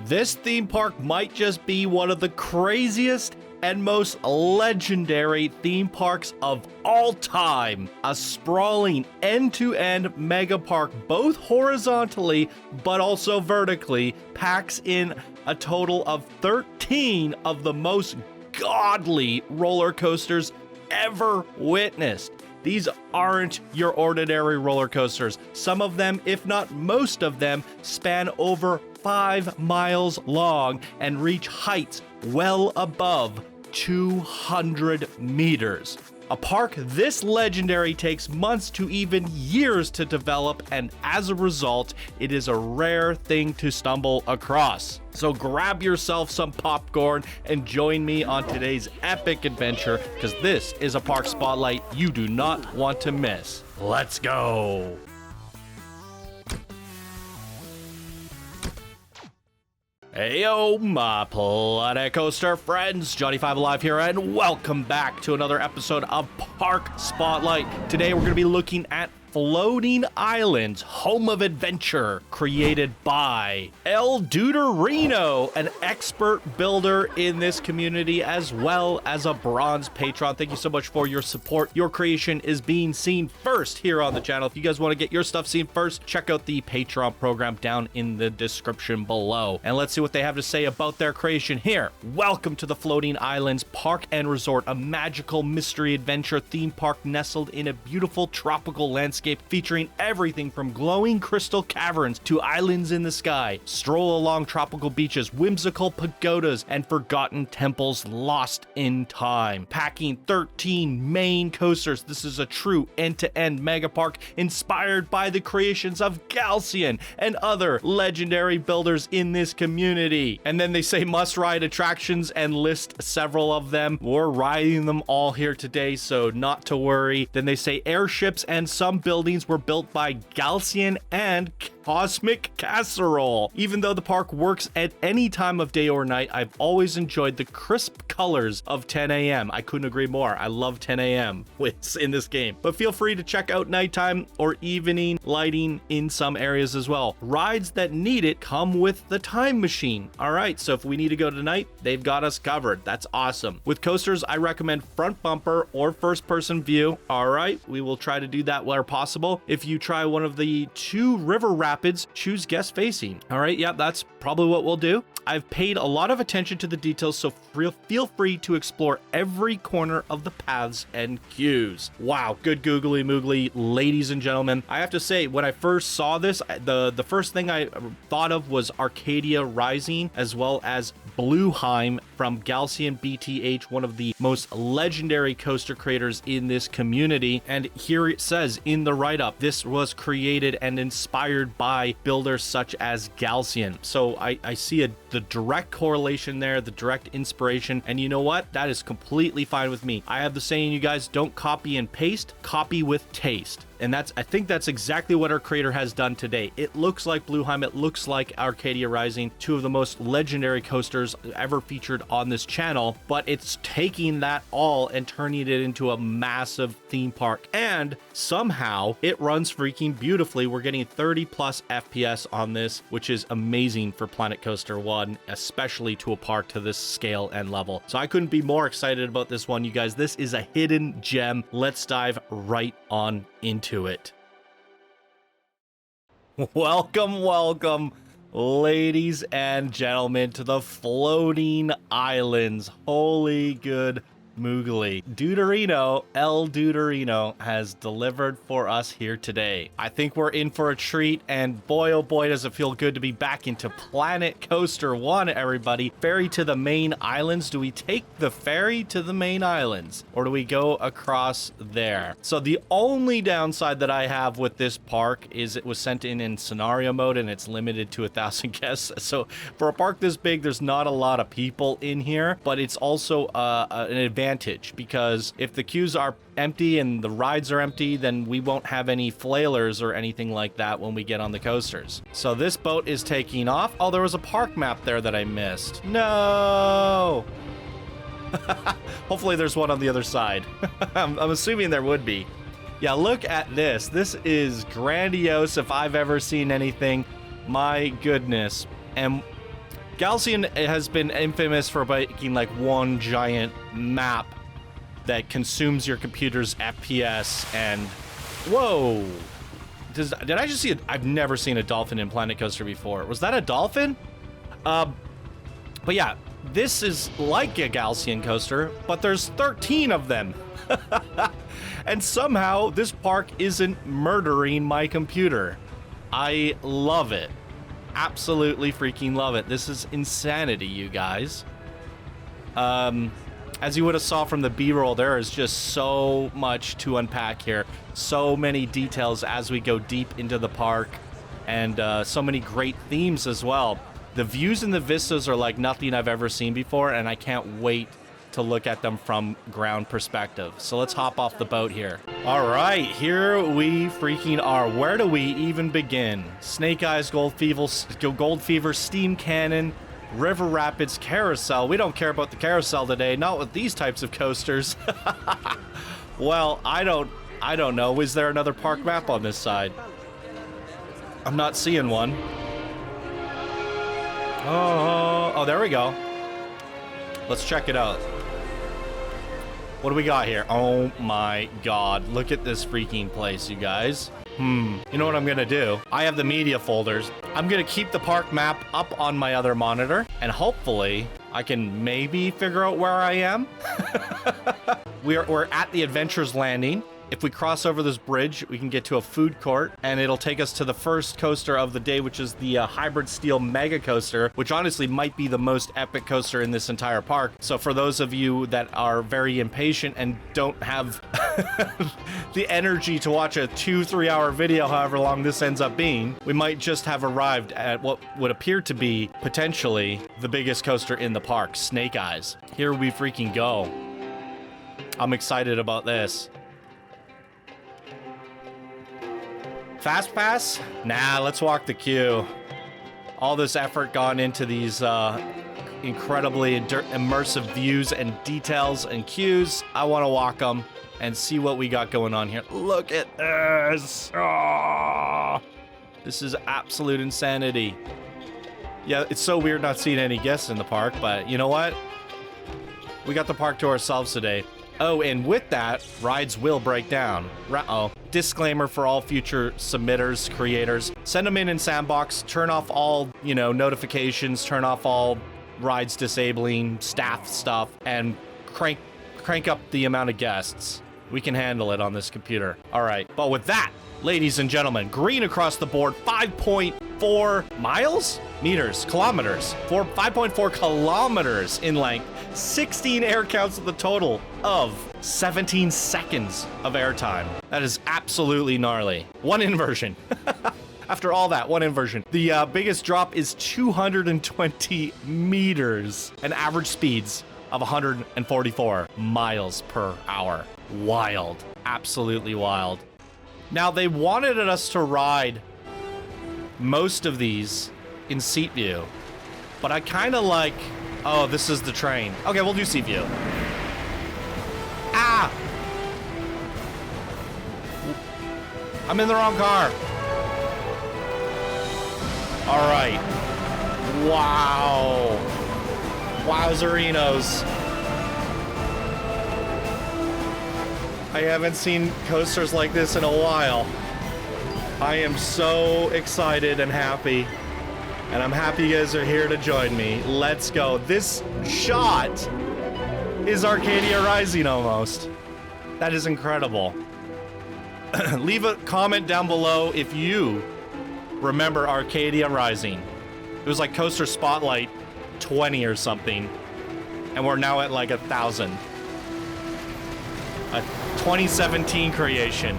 This theme park might just be one of the craziest and most legendary theme parks of all time. A sprawling end-to-end mega park, both horizontally but also vertically, packs in a total of 13 of the most godly roller coasters ever witnessed. These aren't your ordinary roller coasters. Some of them, if not most of them, span over 5 miles long and reach heights well above 200 meters. A park this legendary takes months to even years to develop, and as a result, it is a rare thing to stumble across. So grab yourself some popcorn and join me on today's epic adventure, because this is a park spotlight you do not want to miss. Let's go! Heyo, my Planet Coaster friends, Johnny5 Alive here, and welcome back to another episode of Park Spotlight. Today we're going to be looking at Floating Islands, Home of Adventure, created by El Duderino, an expert builder in this community, as well as a bronze patron. Thank you so much for your support. Your creation is being seen first here on the channel. If you guys want to get your stuff seen first, check out the Patreon program down in the description below. And let's see what they have to say about their creation here. Welcome to the Floating Islands Park and Resort, a magical mystery adventure theme park nestled in a beautiful tropical landscape featuring everything from glowing crystal caverns to islands in the sky. Stroll along tropical beaches, whimsical pagodas, and forgotten temples lost in time. Packing 13 main coasters, this is a true end-to-end mega park inspired by the creations of Galcian and other legendary builders in this community. And then they say must-ride attractions and list several of them. We're riding them all here today, so not to worry. Then they say airships and some buildings were built by Galcian and Cosmic Casserole. Even though the park works at any time of day or night, I've always enjoyed the crisp colors of 10 a.m. I couldn't agree more. I love 10 a.m. in this game. But feel free to check out nighttime or evening lighting in some areas as well. Rides that need it come with the time machine. All right, so if we need to go tonight, they've got us covered. That's awesome. With coasters, I recommend front bumper or first person view. All right, we will try to do that where possible. If you try one of the 2 river rapids, choose guest facing. All right, yeah, that's probably what we'll do. I've paid a lot of attention to the details, so feel free to explore every corner of the paths and queues. Wow, good googly moogly, ladies and gentlemen. I have to say, when I first saw this, the first thing I thought of was Arcadia Rising, as well as Blueheim from Galcian BTH, one of the most legendary coaster creators in this community. And here it says in the write-up, this was created and inspired by builders such as Galcian. So I see the direct correlation there, the direct inspiration, and you know what? That is completely fine with me. I have the saying, you guys, don't copy and paste, copy with taste. And I think that's exactly what our creator has done today. It looks like Blueheim, it looks like Arcadia Rising, 2 of the most legendary coasters ever featured on this channel, but it's taking that all and turning it into a massive theme park. And somehow it runs freaking beautifully. We're getting 30 plus FPS on this, which is amazing for Planet Coaster 1, especially to a park to this scale and level. So I couldn't be more excited about this one, you guys. This is a hidden gem. Let's dive right on into it. Welcome, ladies and gentlemen, to the Floating Islands. Holy good moogly. Duderino, El Duderino, has delivered for us here today. I think we're in for a treat, and boy, oh boy, does it feel good to be back into Planet Coaster 1, everybody. Ferry to the main islands. Do we take the ferry to the main islands, or do we go across there? So the only downside that I have with this park is it was sent in scenario mode, and it's limited to 1,000 guests. So for a park this big, there's not a lot of people in here, but it's also an advantage, because if the queues are empty and the rides are empty, then we won't have any flailers or anything like that when we get on the coasters. So this boat is taking off. Oh, there was a park map there that I missed. No! Hopefully there's one on the other side. I'm assuming there would be. Yeah, look at this. This is grandiose if I've ever seen anything. My goodness. And Galaxian has been infamous for making like one giant map that consumes your computer's FPS and... Whoa! Did I just see it? I've never seen a dolphin in Planet Coaster before. Was that a dolphin? But yeah, this is like a Galaxian coaster, but there's 13 of them. And somehow this park isn't murdering my computer. I love it. Absolutely freaking love it. This is insanity, you guys. As you would have saw from the B-roll, there is just so much to unpack here. So many details as we go deep into the park, and so many great themes as well. The views and the vistas are like nothing I've ever seen before, and I can't wait to look at them from ground perspective. So let's hop off the boat here. All right, here we freaking are. Where do we even begin? Snake Eyes, Gold Fever, Steam Cannon, River Rapids, Carousel. We don't care about the carousel today, not with these types of coasters. Well, I don't know. Is there another park map on this side? I'm not seeing one. Oh, there we go. Let's check it out. What do we got here? Oh my god, look at this freaking place, you guys. You know what I'm gonna do? I have the media folders. I'm gonna keep the park map up on my other monitor, and hopefully I can maybe figure out where I am. We're at the Adventures Landing. If we cross over this bridge, we can get to a food court, and it'll take us to the first coaster of the day, which is the Hybrid Steel Mega Coaster, which honestly might be the most epic coaster in this entire park. So for those of you that are very impatient and don't have the energy to watch a 2-3 hour video, however long this ends up being, we might just have arrived at what would appear to be potentially the biggest coaster in the park, Snake Eyes. Here we freaking go. I'm excited about this. Fast pass? Nah, let's walk the queue. All this effort gone into these incredibly immersive views and details and queues. I want to walk them and see what we got going on here. Look at this. Oh, this is absolute insanity. Yeah, it's so weird not seeing any guests in the park, but you know what? We got the park to ourselves today. Oh, and with that, rides will break down. Disclaimer for all future submitters, creators. Send them in Sandbox, turn off all, notifications, turn off all rides disabling, staff stuff, and crank up the amount of guests. We can handle it on this computer. All right, but with that, ladies and gentlemen, green across the board, 5.4 miles? Kilometers. 5.4 kilometers in length. 16 air counts of the total of 17 seconds of airtime. That is absolutely gnarly. One inversion. After all that, one inversion. The biggest drop is 220 meters and average speeds of 144 miles per hour. Wild. Absolutely wild. Now, they wanted us to ride most of these in seat view, but I kind of like... Oh, this is the train. Okay, we'll do seat view. Ah! I'm in the wrong car. All right. Wow. Wowzerinos. I haven't seen coasters like this in a while. I am so excited and happy. And I'm happy you guys are here to join me. Let's go. This shot is Arcadia Rising almost. That is incredible. Leave a comment down below if you remember Arcadia Rising. It was like Coaster Spotlight 20 or something. And we're now at like 1,000. A 2017 creation.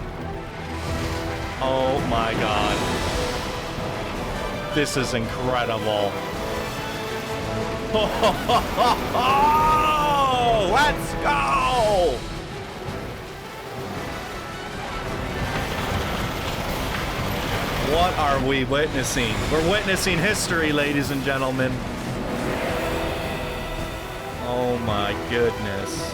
Oh my god. This is incredible. Oh, let's go! What are we witnessing? We're witnessing history, ladies and gentlemen. Oh my goodness.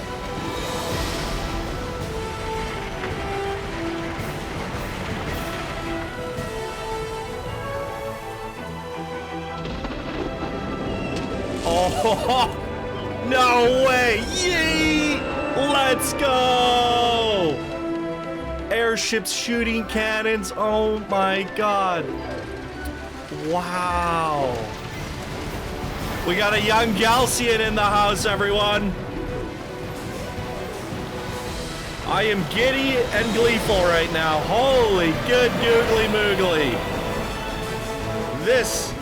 Oh, no way. Yay! Let's go. Airships shooting cannons. Oh my God. Wow. We got a young Galcian in the house, everyone. I am giddy and gleeful right now. Holy good googly moogly. This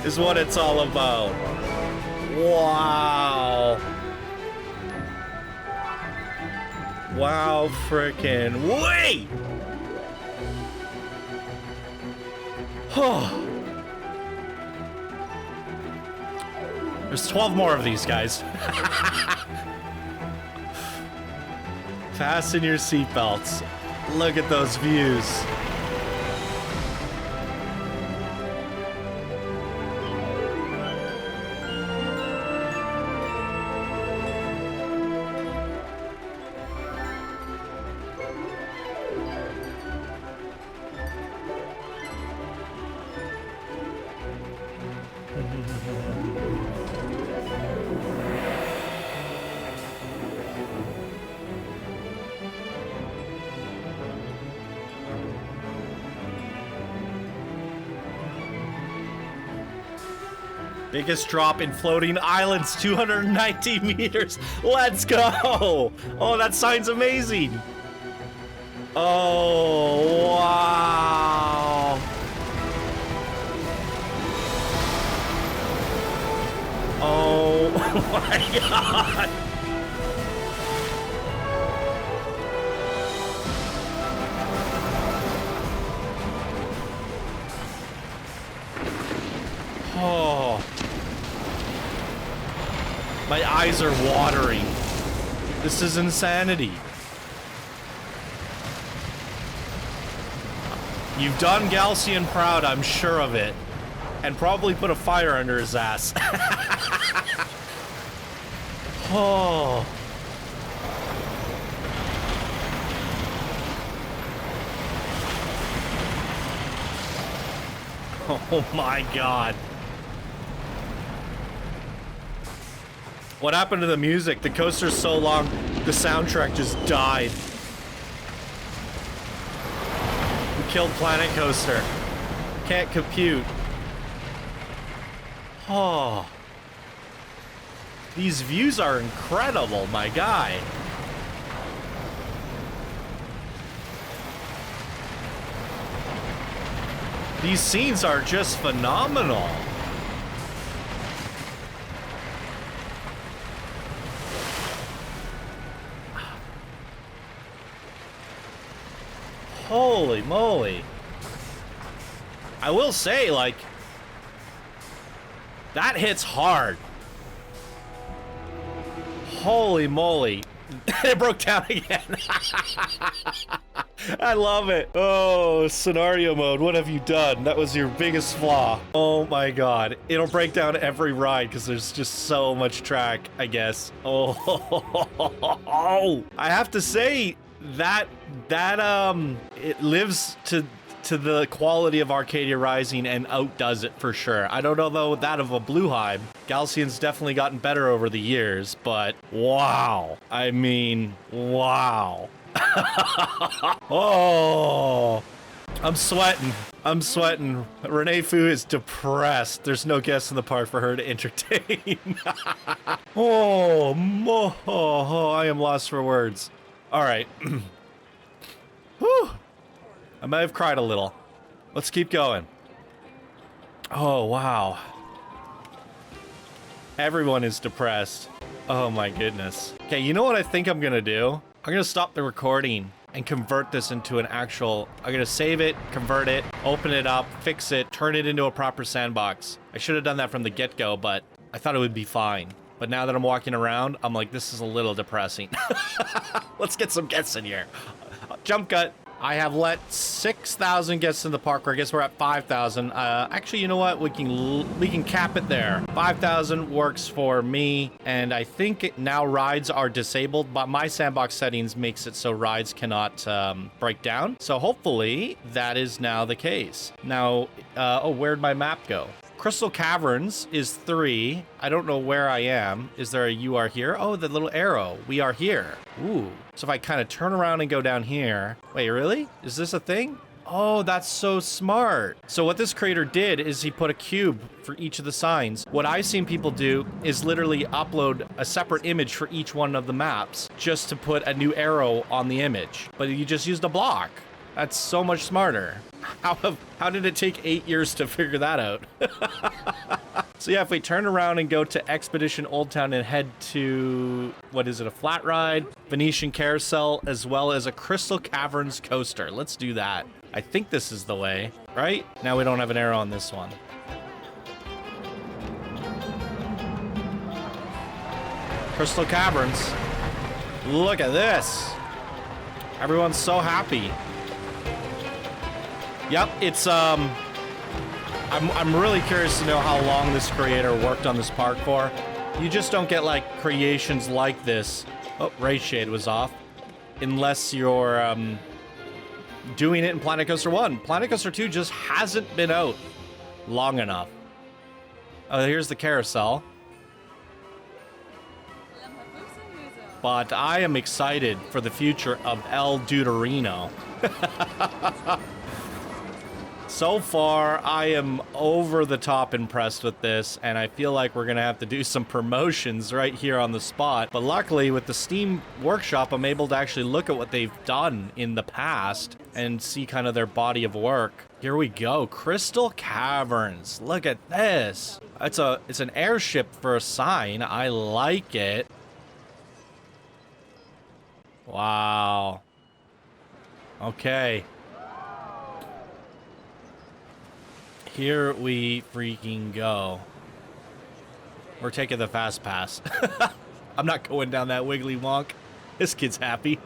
is what it's all about. Wow. Wow, frickin' wait! There's 12 more of these guys. Fasten your seatbelts. Look at those views. Biggest drop in floating islands, 290 meters. Let's go. Oh, that sign's amazing. Oh, wow. Oh my God. Oh. My eyes are watering. This is insanity. You've done Galcian proud, I'm sure of it. And probably put a fire under his ass. Oh. Oh my God. What happened to the music? The coaster's so long, the soundtrack just died. We killed Planet Coaster. Can't compute. Oh. These views are incredible, my guy. These scenes are just phenomenal. Holy moly. I will say, like, that hits hard. Holy moly. It broke down again. I love it. Oh, scenario mode. What have you done? That was your biggest flaw. Oh my God. It'll break down every ride because there's just so much track, I guess. Oh, I have to say that it lives to the quality of Arcadia Rising and outdoes it for sure. I don't know though that of a Blueheim. Galcian's definitely gotten better over the years, but wow. I mean, wow. Oh, I'm sweating. I'm sweating. Renee Fu is depressed. There's no guest in the park for her to entertain. Oh, I am lost for words. All right. Whew. I might have cried a little. Let's keep going. Oh, wow. Everyone is depressed. Oh my goodness. Okay, you know what I think I'm gonna do? I'm gonna stop the recording and convert this into an actual... I'm gonna save it, convert it, open it up, fix it, turn it into a proper sandbox. I should have done that from the get-go, but I thought it would be fine. But now that I'm walking around, I'm like, this is a little depressing. Let's get some guests in here. Jump cut. I have let 6,000 guests in the park, or I guess we're at 5,000. Actually, you know what? We can cap it there. 5,000 works for me, and I think now rides are disabled, but my sandbox settings makes it so rides cannot break down. So hopefully that is now the case. Now, oh, where'd my map go? Crystal Caverns is 3. I don't know where I am. Is there a you are here? Oh, the little arrow. We are here. Ooh. So if I kind of turn around and go down here. Wait, really? Is this a thing? Oh, that's so smart. So what this creator did is he put a cube for each of the signs. What I've seen people do is literally upload a separate image for each one of the maps just to put a new arrow on the image. But you just used a block. That's so much smarter. How did it take 8 years to figure that out? So yeah, if we turn around and go to Expedition Old Town and head to, what is it, a flat ride, Venetian Carousel, as well as a Crystal Caverns coaster. Let's do that. I think this is the way, right? Now we don't have an arrow on this one. Crystal Caverns. Look at this. Everyone's so happy. Yep, it's, I'm really curious to know how long this creator worked on this park for. You just don't get, like, creations like this. Oh, Ray Shade was off. Unless you're, doing it in Planet Coaster 1. Planet Coaster 2 just hasn't been out long enough. Oh, here's the carousel. But I am excited for the future of El Deuterino. So far, I am over the top impressed with this, and I feel like we're gonna have to do some promotions right here on the spot. But luckily, with the Steam Workshop, I'm able to actually look at what they've done in the past and see kind of their body of work. Here we go, Crystal Caverns. Look at this. It's an airship for a sign. I like it. Wow. Okay. Here we freaking go. We're taking the fast pass. I'm not going down that wiggly wonk. This kid's happy.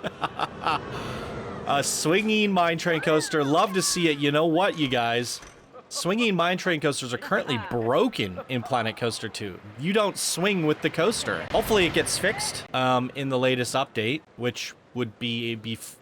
A swinging mine train coaster. Love to see it. You know what, you guys? Swinging mine train coasters are currently broken in Planet Coaster 2. You don't swing with the coaster. Hopefully it gets fixed in the latest update, which would be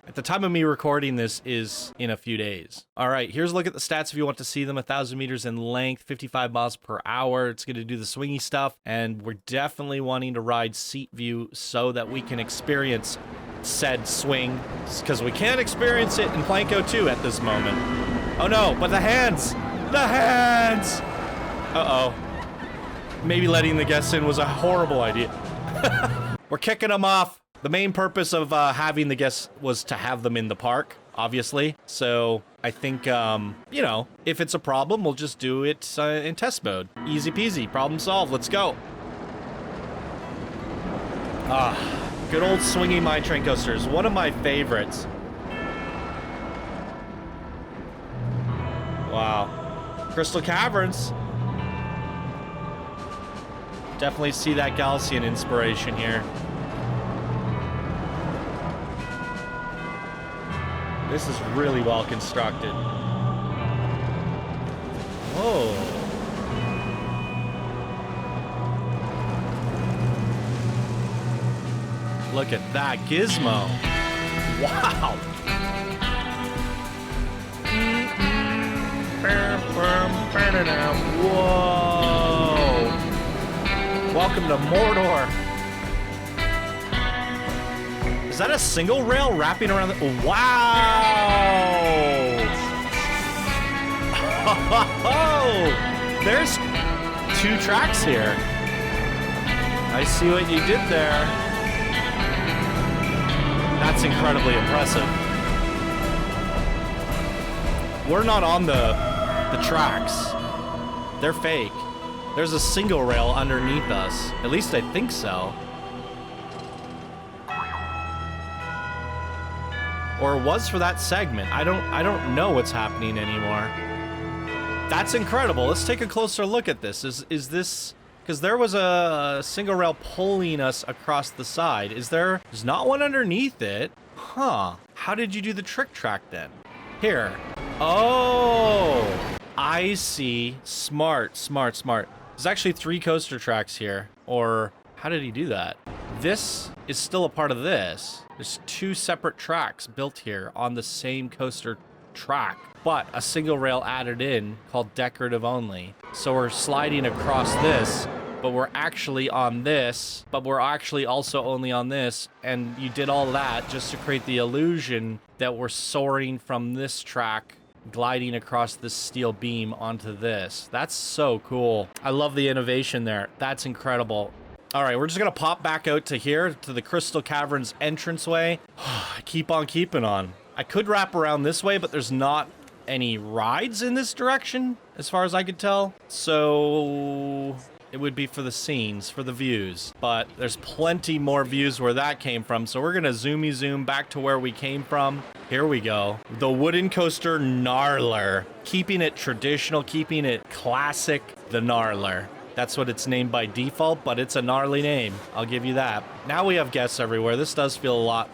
at the time of me recording this is in a few days. All right, here's a look at the stats if you want to see them. 1,000 meters in length, 55 miles per hour. It's going to do the swingy stuff, and we're definitely wanting to ride seat view so that we can experience said swing, because we can't experience it in Planko 2 at this moment. Oh no, but the hands! The hands! Uh-oh. Maybe letting the guests in was a horrible idea. We're kicking them off. The main purpose of having the guests was to have them in the park, obviously. So I think, you know, if it's a problem, we'll just do it in test mode. Easy peasy, problem solved, let's go. Good old swinging mine train coasters, one of my favorites. Wow. Crystal Caverns. Definitely see that Galaxian inspiration here. This is really well constructed. Whoa. Look at that gizmo. Wow. Whoa. Welcome to Mordor. Is that a single rail wrapping around the... Wow! Oh, there's 2 tracks here. I see what you did there. That's incredibly impressive. We're not on the tracks. They're fake. There's a single rail underneath us. At least I think so. Or was for that segment. I don't know what's happening anymore. That's incredible. Let's take a closer look at this. Is this, because there was a single rail pulling us across the side. There's not one underneath it? Huh. How did you do the trick track then? Here. Oh, I see. Smart, smart, smart. There's actually 3 coaster tracks here. Or how did he do that? This is still a part of this. There's 2 separate tracks built here on the same coaster track, but a single rail added in called decorative only. So we're sliding across this, but we're actually on this, but we're actually also only on this. And you did all that just to create the illusion that we're soaring from this track, gliding across this steel beam onto this. That's so cool. I love the innovation there. That's incredible. All right, we're just gonna pop back out to here, to the Crystal Caverns entranceway. Keep on keeping on. I could wrap around this way, but there's not any rides in this direction, as far as I could tell. So it would be for the scenes, for the views. But there's plenty more views where that came from. So we're gonna zoomy zoom back to where we came from. Here we go. The wooden coaster Gnarler. Keeping it traditional, keeping it classic, the Gnarler. That's what it's named by default, but it's a gnarly name. I'll give you that. Now we have guests everywhere. This does feel a lot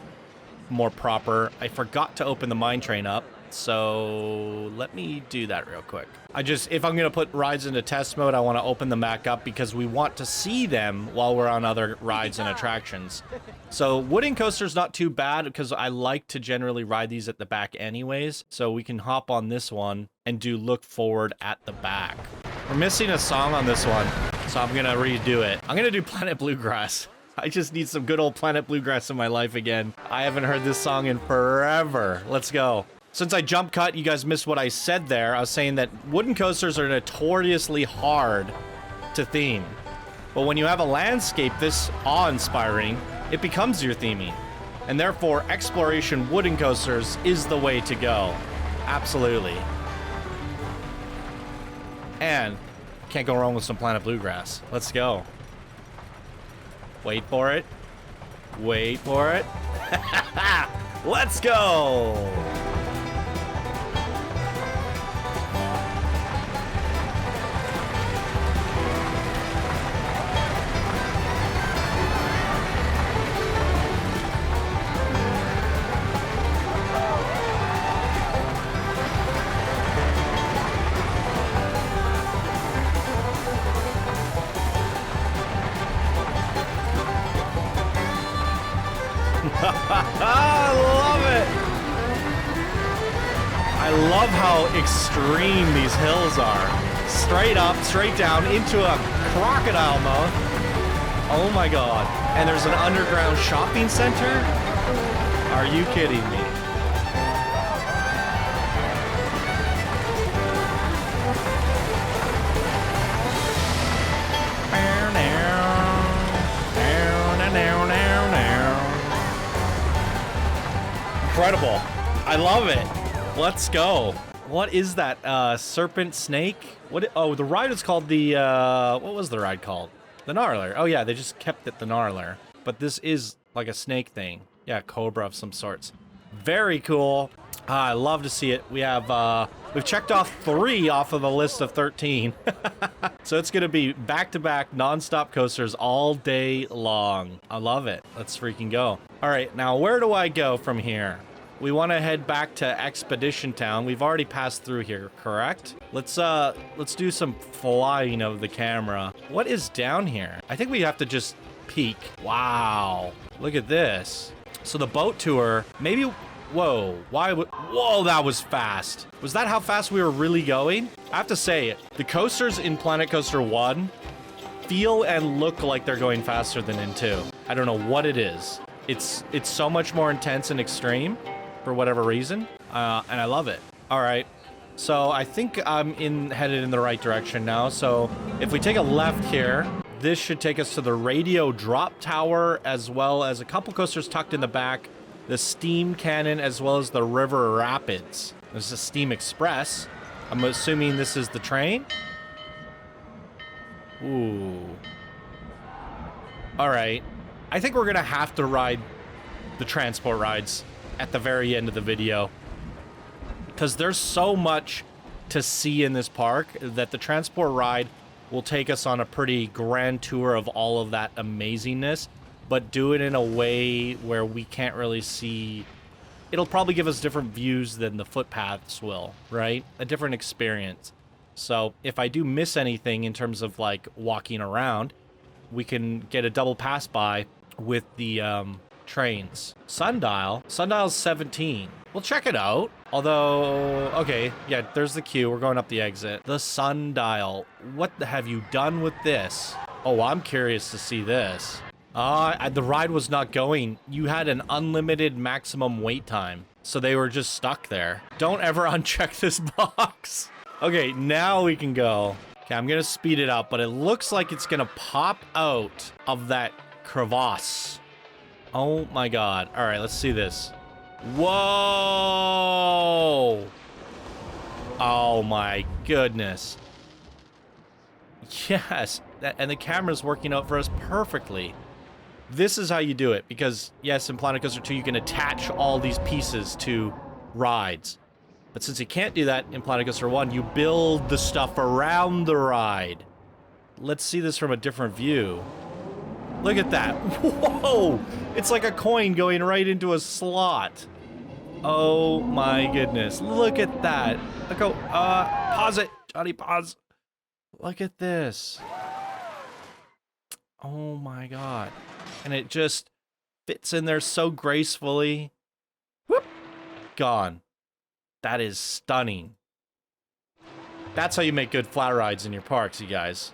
more proper. I forgot to open the mine train up, so let me do that real quick. If I'm gonna put rides into test mode, I wanna open them back up because we want to see them while we're on other rides and attractions. So wooden coaster's not too bad because I like to generally ride these at the back anyways. So we can hop on this one and do look forward at the back. We're missing a song on this one, so I'm gonna redo it. I'm gonna do Planet Bluegrass. I just need some good old Planet Bluegrass in my life again. I haven't heard this song in forever. Let's go. Since I jump cut, you guys missed what I said there. I was saying that wooden coasters are notoriously hard to theme. But when you have a landscape this awe-inspiring, it becomes your theming. And therefore, exploration wooden coasters is the way to go. Absolutely. And can't go wrong with some Planet Bluegrass. Let's go. Wait for it. Wait for it. Let's go. I love it. I love how extreme these hills are. Straight up, straight down into a crocodile mouth. Oh my god. And there's an underground shopping center? Are you kidding me? Incredible. I love it. Let's go. What is that? Serpent snake? Oh, the ride is called the, what was the ride called? The Gnarler. Oh yeah, they just kept it the Gnarler. But this is like a snake thing. Yeah, cobra of some sorts. Very cool. I love to see it. We have, we've checked off 3 off of the list of 13. So it's gonna be back-to-back non-stop coasters all day long. I love it. Let's freaking go. All right, now where do I go from here? We want to head back to Expedition Town. We've already passed through here, correct? Let's do some flying of the camera. What is down here? I think we have to just peek. Wow, look at this. So the boat tour, maybe, whoa, whoa, that was fast. Was that how fast we were really going? I have to say, the coasters in Planet Coaster 1 feel and look like they're going faster than in 2. I don't know what it is. It's so much more intense and extreme for whatever reason, and I love it. All right, so I think I'm headed in the right direction now. So if we take a left here, this should take us to the radio drop tower, as well as a couple coasters tucked in the back, the steam cannon, as well as the river rapids. There's a Steam Express. I'm assuming this is the train. Ooh. All right. I think we're gonna have to ride the transport rides at the very end of the video, because there's so much to see in this park that the transport ride will take us on a pretty grand tour of all of that amazingness, but do it in a way where we can't really see. It'll probably give us different views than the footpaths will, right? A different experience. So if I do miss anything in terms of like walking around, we can get a double pass by with the trains. Sundial's 17. We'll check it out. Although, okay, yeah, there's the queue. We're going up the exit. The sundial. What have you done with this? Oh, I'm curious to see this. The ride was not going. You had an unlimited maximum wait time. So they were just stuck there. Don't ever uncheck this box. Okay, now we can go. Okay, I'm gonna speed it up, but it looks like it's gonna pop out of that crevasse. Oh my God. All right, let's see this. Whoa! Oh my goodness. Yes, and the camera's working out for us perfectly. This is how you do it, because yes, in Planet Coaster 2 you can attach all these pieces to rides. But since you can't do that in Planet Coaster 1, you build the stuff around the ride. Let's see this from a different view. Look at that. Whoa! It's like a coin going right into a slot. Oh my goodness. Look at that. Look how, pause it. Johnny, pause. Look at this. Oh my God. And it just fits in there so gracefully. Whoop! Gone. That is stunning. That's how you make good flat rides in your parks, you guys.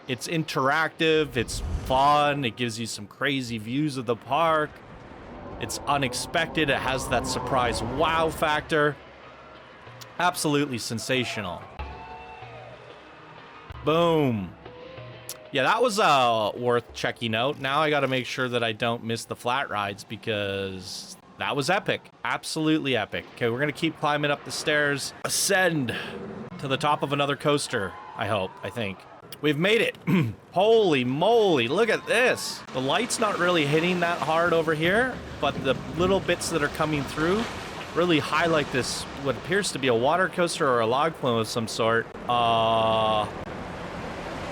It's interactive, it's fun, it gives you some crazy views of the park. It's unexpected, it has that surprise wow factor. Absolutely sensational. Boom. Yeah, that was worth checking out. Now I gotta make sure that I don't miss the flat rides because that was epic. Absolutely epic. Okay, we're gonna keep climbing up the stairs. Ascend to the top of another coaster, I think. We've made it. Holy moly, look at this. The light's not really hitting that hard over here, but the little bits that are coming through really highlight this, what appears to be a water coaster or a log flume of some sort.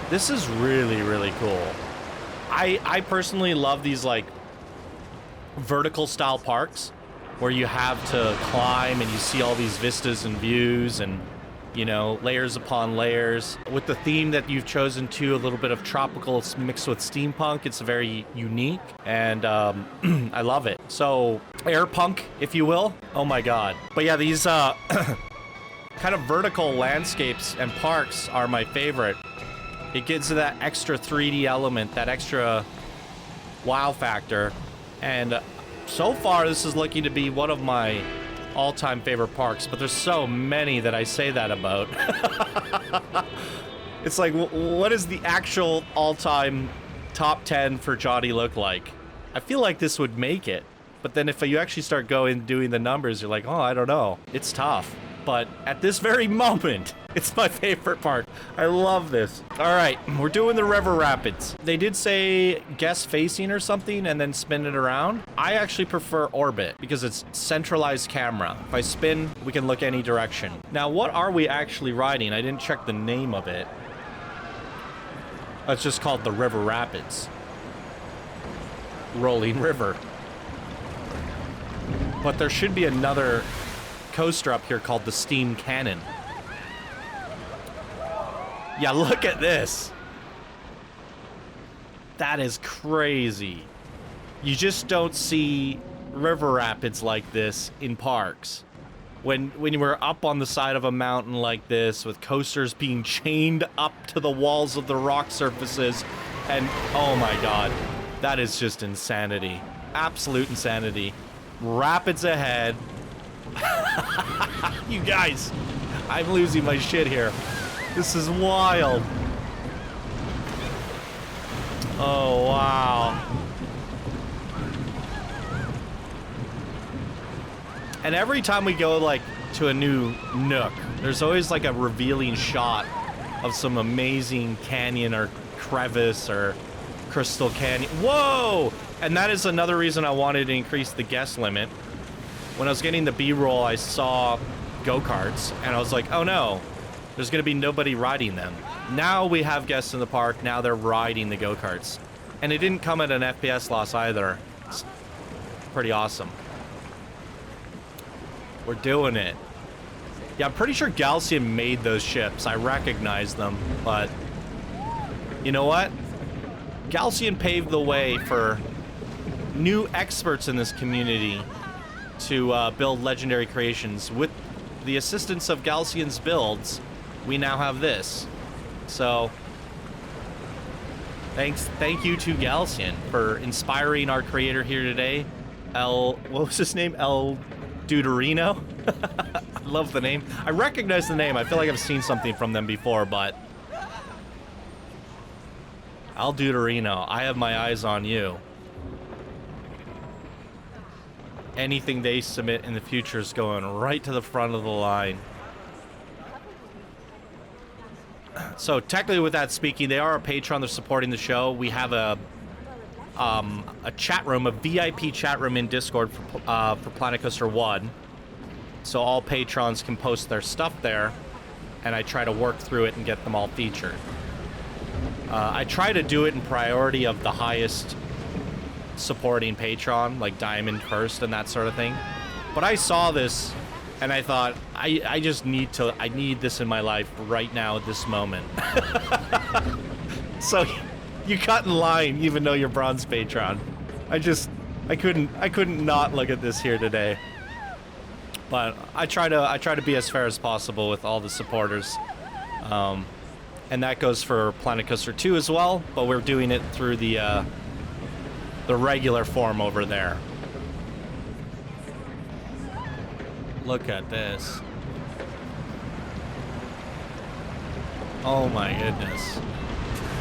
This is really, really cool. I personally love these like vertical style parks where you have to climb and you see all these vistas and views and, you know, layers upon layers. With the theme that you've chosen to, a little bit of tropical mixed with steampunk, it's very unique and I love it. So air punk, if you will. Oh my God. But yeah, these kind of vertical landscapes and parks are my favorite. It gives that extra 3D element, that extra wow factor. And so far, this is looking to be one of my all-time favorite parks, but there's so many that I say that about. It's like, what does the actual all-time top 10 for Johnny look like? I feel like this would make it, but then if you actually start doing the numbers, you're like, oh, I don't know. It's tough. But at this very moment, it's my favorite park. I love this. All right, we're doing the River Rapids. They did say guest facing or something and then spin it around. I actually prefer orbit because it's centralized camera. If I spin, we can look any direction. Now, what are we actually riding? I didn't check the name of it. It's just called the River Rapids. Rolling River. But there should be another coaster up here called the Steam Cannon. Yeah, look at this. That is crazy. You just don't see river rapids like this in parks. When you were up on the side of a mountain like this with coasters being chained up to the walls of the rock surfaces and oh my God, that is just insanity. Absolute insanity. Rapids ahead. You guys, I'm losing my shit here. This is wild. Oh, wow. And every time we go, like, to a new nook, there's always, like, a revealing shot of some amazing canyon or crevice or crystal canyon. Whoa! And that is another reason I wanted to increase the guest limit. When I was getting the B-roll, I saw go-karts, and I was like, oh no, there's gonna be nobody riding them. Now we have guests in the park, now they're riding the go-karts. And it didn't come at an FPS loss either. It's pretty awesome. We're doing it. Yeah, I'm pretty sure Galcian made those ships. I recognize them, but you know what? Galcian paved the way for new experts in this community to build legendary creations with the assistance of Galcian's builds, we now have this. So, thank you to Galcian for inspiring our creator here today. What was his name? El Deuterino? I love the name. I recognize the name. I feel like I've seen something from them before, but... El Deuterino, I have my eyes on you. Anything they submit in the future is going right to the front of the line. So technically, with that speaking, they are a patron. They're supporting the show. We have a chat room, a VIP chat room in Discord for Planet Coaster 1. So all patrons can post their stuff there, and I try to work through it and get them all featured. I try to do it in priority of the highest supporting patron, like Diamond first and that sort of thing. But I saw this and I thought, I just need this in my life right now at this moment. So you cut in line even though you're bronze patron. I couldn't not look at this here today. But I try to be as fair as possible with all the supporters. And that goes for Planet Coaster 2 as well, but we're doing it through the regular form over there. Look at this. Oh my goodness.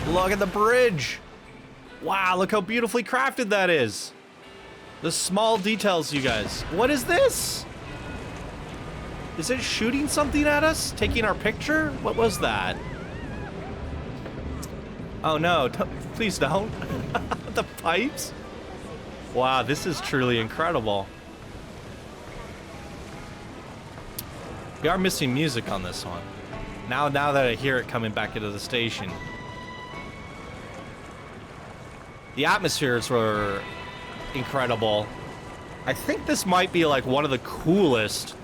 Look at the bridge. Wow, look how beautifully crafted that is. The small details, you guys. What is this? Is it shooting something at us? Taking our picture? What was that? Oh no, please don't. The pipes? Wow, this is truly incredible. We are missing music on this one. Now that I hear it coming back into the station. The atmospheres were incredible. I think this might be like one of the coolest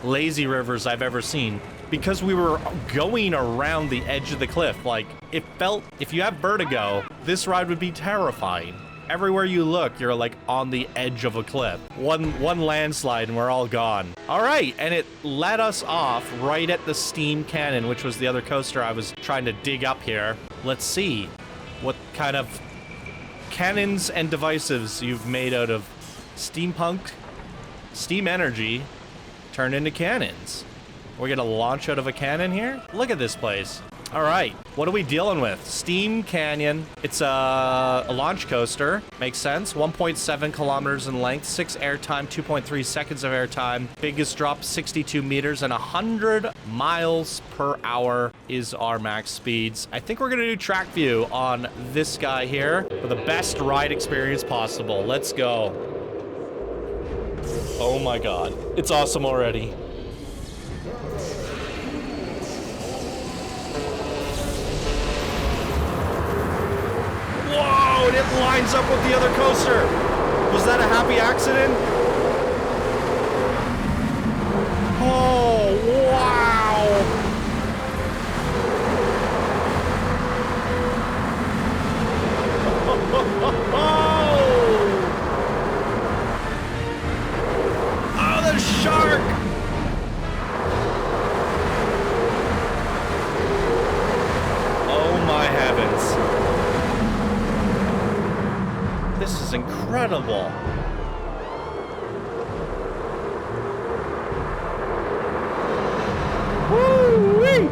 lazy rivers I've ever seen, because we were going around the edge of the cliff. Like, it felt, if you have vertigo, this ride would be terrifying. Everywhere you look, you're like on the edge of a cliff. One landslide and we're all gone. All right, and it let us off right at the steam cannon, which was the other coaster I was trying to dig up here. Let's see what kind of cannons and devices you've made out of steampunk, steam energy, turned into cannons. We're gonna launch out of a cannon here? Look at this place. All right, what are we dealing with? Steam Canyon. It's a launch coaster. Makes sense. 1.7 kilometers in length, 6 airtime, 2.3 seconds of airtime. Biggest drop, 62 meters, and 100 miles per hour is our max speeds. I think we're gonna do track view on this guy here for the best ride experience possible. Let's go. Oh my God, it's awesome already. Whoa, it lines up with the other coaster. Was that a happy accident? Oh, wow. Oh, the shark. Oh my heavens. This is incredible. Woo-wee!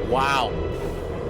Wow.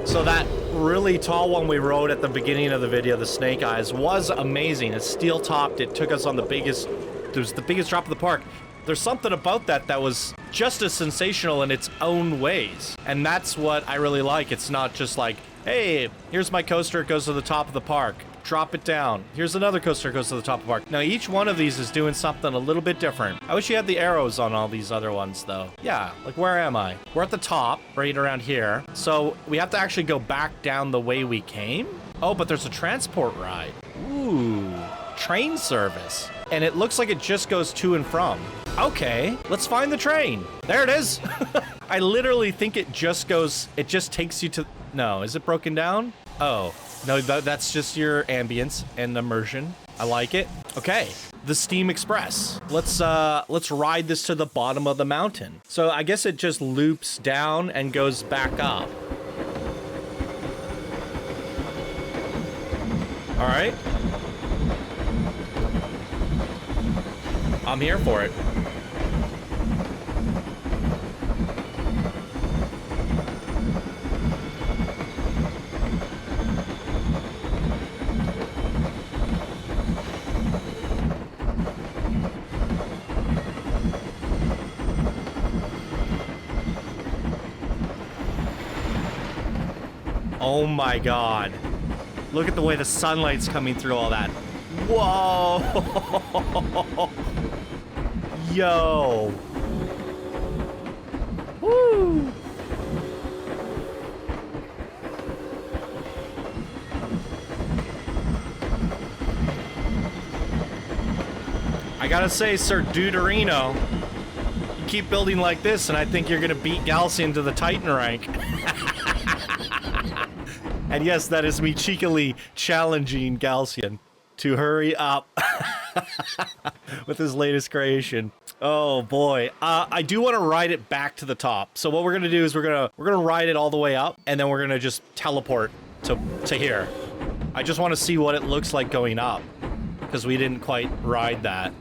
So that really tall one we rode at the beginning of the video, the Snake Eyes, was amazing. It's steel topped. It took us on it was the biggest drop of the park. There's something about that was just as sensational in its own ways. And that's what I really like. It's not just like, hey, here's my coaster, it goes to the top of the park. drop it down. Here's another coaster that goes to the top of the park. Now, each one of these is doing something a little bit different. I wish you had the arrows on all these other ones, though. Yeah, like, where am I? We're at the top, right around here. So we have to actually go back down the way we came? Oh, but there's a transport ride. Ooh, train service. And it looks like it just goes to and from. Okay, let's find the train. There it is. I literally think it just takes you to, no, is it broken down? Oh, no, that's just your ambience and immersion. I like it. Okay, the Steam Express. Let's ride this to the bottom of the mountain. So I guess it just loops down and goes back up. All right. I'm here for it. Oh my God. Look at the way the sunlight's coming through all that. Whoa. Yo. Woo. I gotta say, Sir Deuterino, you keep building like this and I think you're gonna beat Galcian to the Titan rank. And yes, that is me cheekily challenging Galcian to hurry up with his latest creation. Oh boy, I do want to ride it back to the top. So what we're gonna do is we're gonna ride it all the way up, and then we're gonna just teleport to here. I just want to see what it looks like going up, because we didn't quite ride that.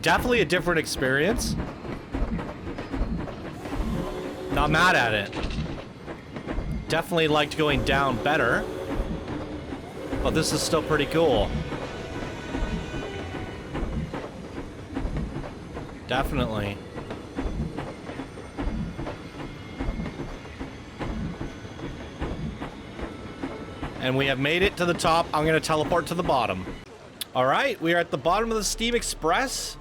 Definitely a different experience. Not mad at it. Definitely liked going down better. But this is still pretty cool. Definitely. And we have made it to the top. I'm going to teleport to the bottom. All right, we are at the bottom of the Steam Express,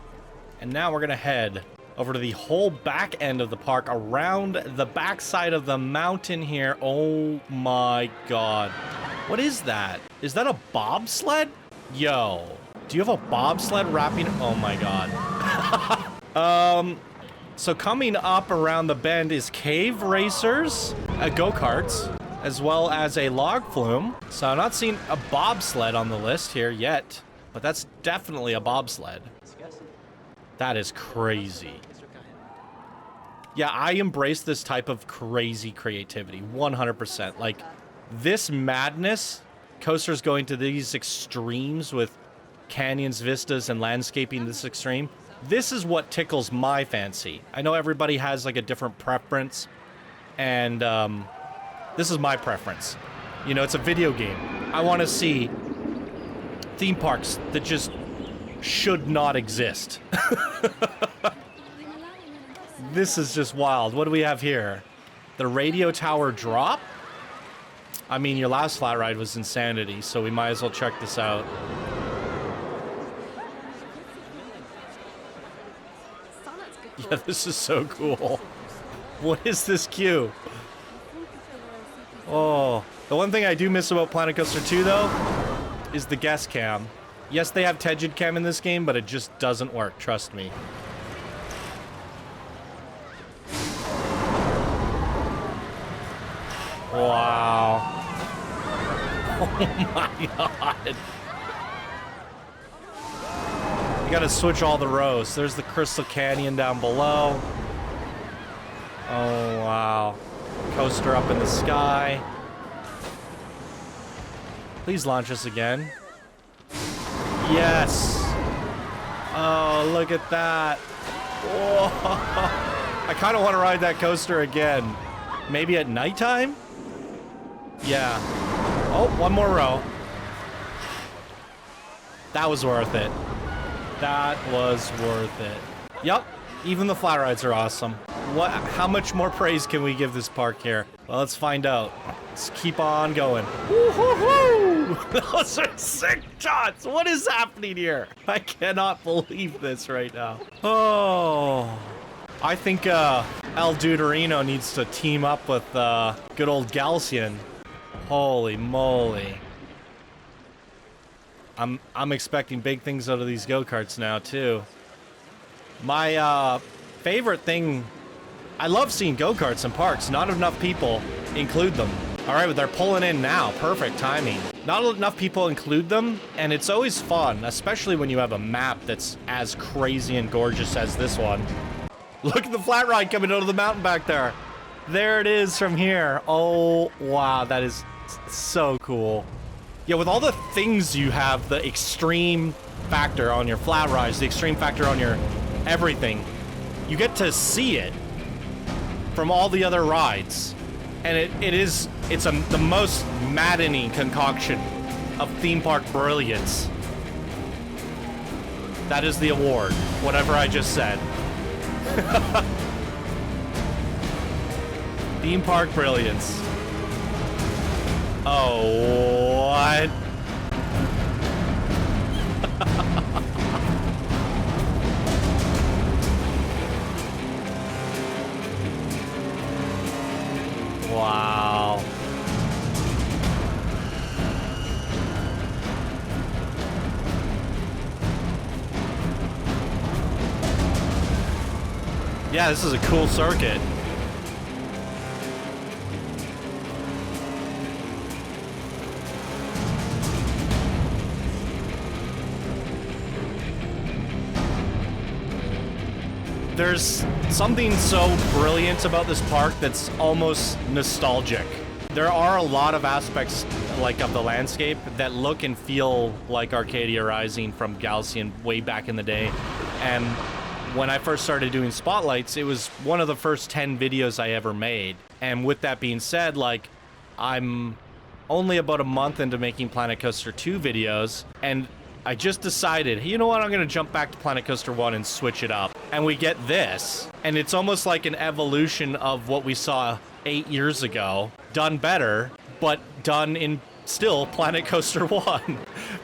and now we're gonna head over to the whole back end of the park, around the backside of the mountain here. Oh my God. What is that? Is that a bobsled? Yo, do you have a bobsled wrapping? Oh my God. So coming up around the bend is cave racers, go-karts, as well as a log flume. So I'm not seeing a bobsled on the list here yet. But that's definitely a bobsled. That is crazy. Yeah, I embrace this type of crazy creativity, 100%. Like, this madness, coasters going to these extremes with canyons, vistas, and landscaping this extreme, this is what tickles my fancy. I know everybody has, like, a different preference, and this is my preference. You know, it's a video game. I want to see theme parks that just should not exist. This is just wild. What do we have here? The radio tower drop? I mean, your last flat ride was insanity, so we might as well check this out. Yeah, this is so cool. What is this queue? Oh, the one thing I do miss about Planet Coaster 2, though, is the guest cam. Yes, they have Tegid cam in this game, but it just doesn't work, trust me. Wow. Oh my god. You gotta switch all the rows. There's the Crystal Canyon down below. Oh, wow. Coaster up in the sky. Please launch us again. Yes. Oh, look at that. Whoa. I kind of want to ride that coaster again. Maybe at nighttime? Yeah. Oh, one more row. That was worth it. That was worth it. Yup. Even the flat rides are awesome. What? How much more praise can we give this park here? Well, let's find out. Let's keep on going. Woo-hoo-hoo! Those are sick shots! What is happening here? I cannot believe this right now. Oh. I think El Duderino needs to team up with good old Galcian. Holy moly. I'm expecting big things out of these go-karts now, too. My favorite thing... I love seeing go-karts in parks. Not enough people include them. All right, but they're pulling in now. Perfect timing. Not enough people include them, and it's always fun, especially when you have a map that's as crazy and gorgeous as this one. Look at the flat ride coming out of the mountain back there. There it is from here. Oh, wow, that is so cool. Yeah, with all the things you have, the extreme factor on your flat rides, the extreme factor on your everything, you get to see it from all the other rides. And it's the most maddening concoction of theme park brilliance. That is the award, whatever I just said. Theme park brilliance. Oh, what? Wow. Yeah, this is a cool circuit. There's something so brilliant about this park that's almost nostalgic. There are a lot of aspects like of the landscape that look and feel like Arcadia Rising from Galcian way back in the day. And when I first started doing spotlights, it was one of the first 10 videos I ever made. And with that being said, like, I'm only about a month into making Planet Coaster 2 videos, and I just decided, you know what, I'm gonna jump back to Planet Coaster 1 and switch it up. And we get this, and it's almost like an evolution of what we saw 8 years ago, done better, but done in still Planet Coaster 1.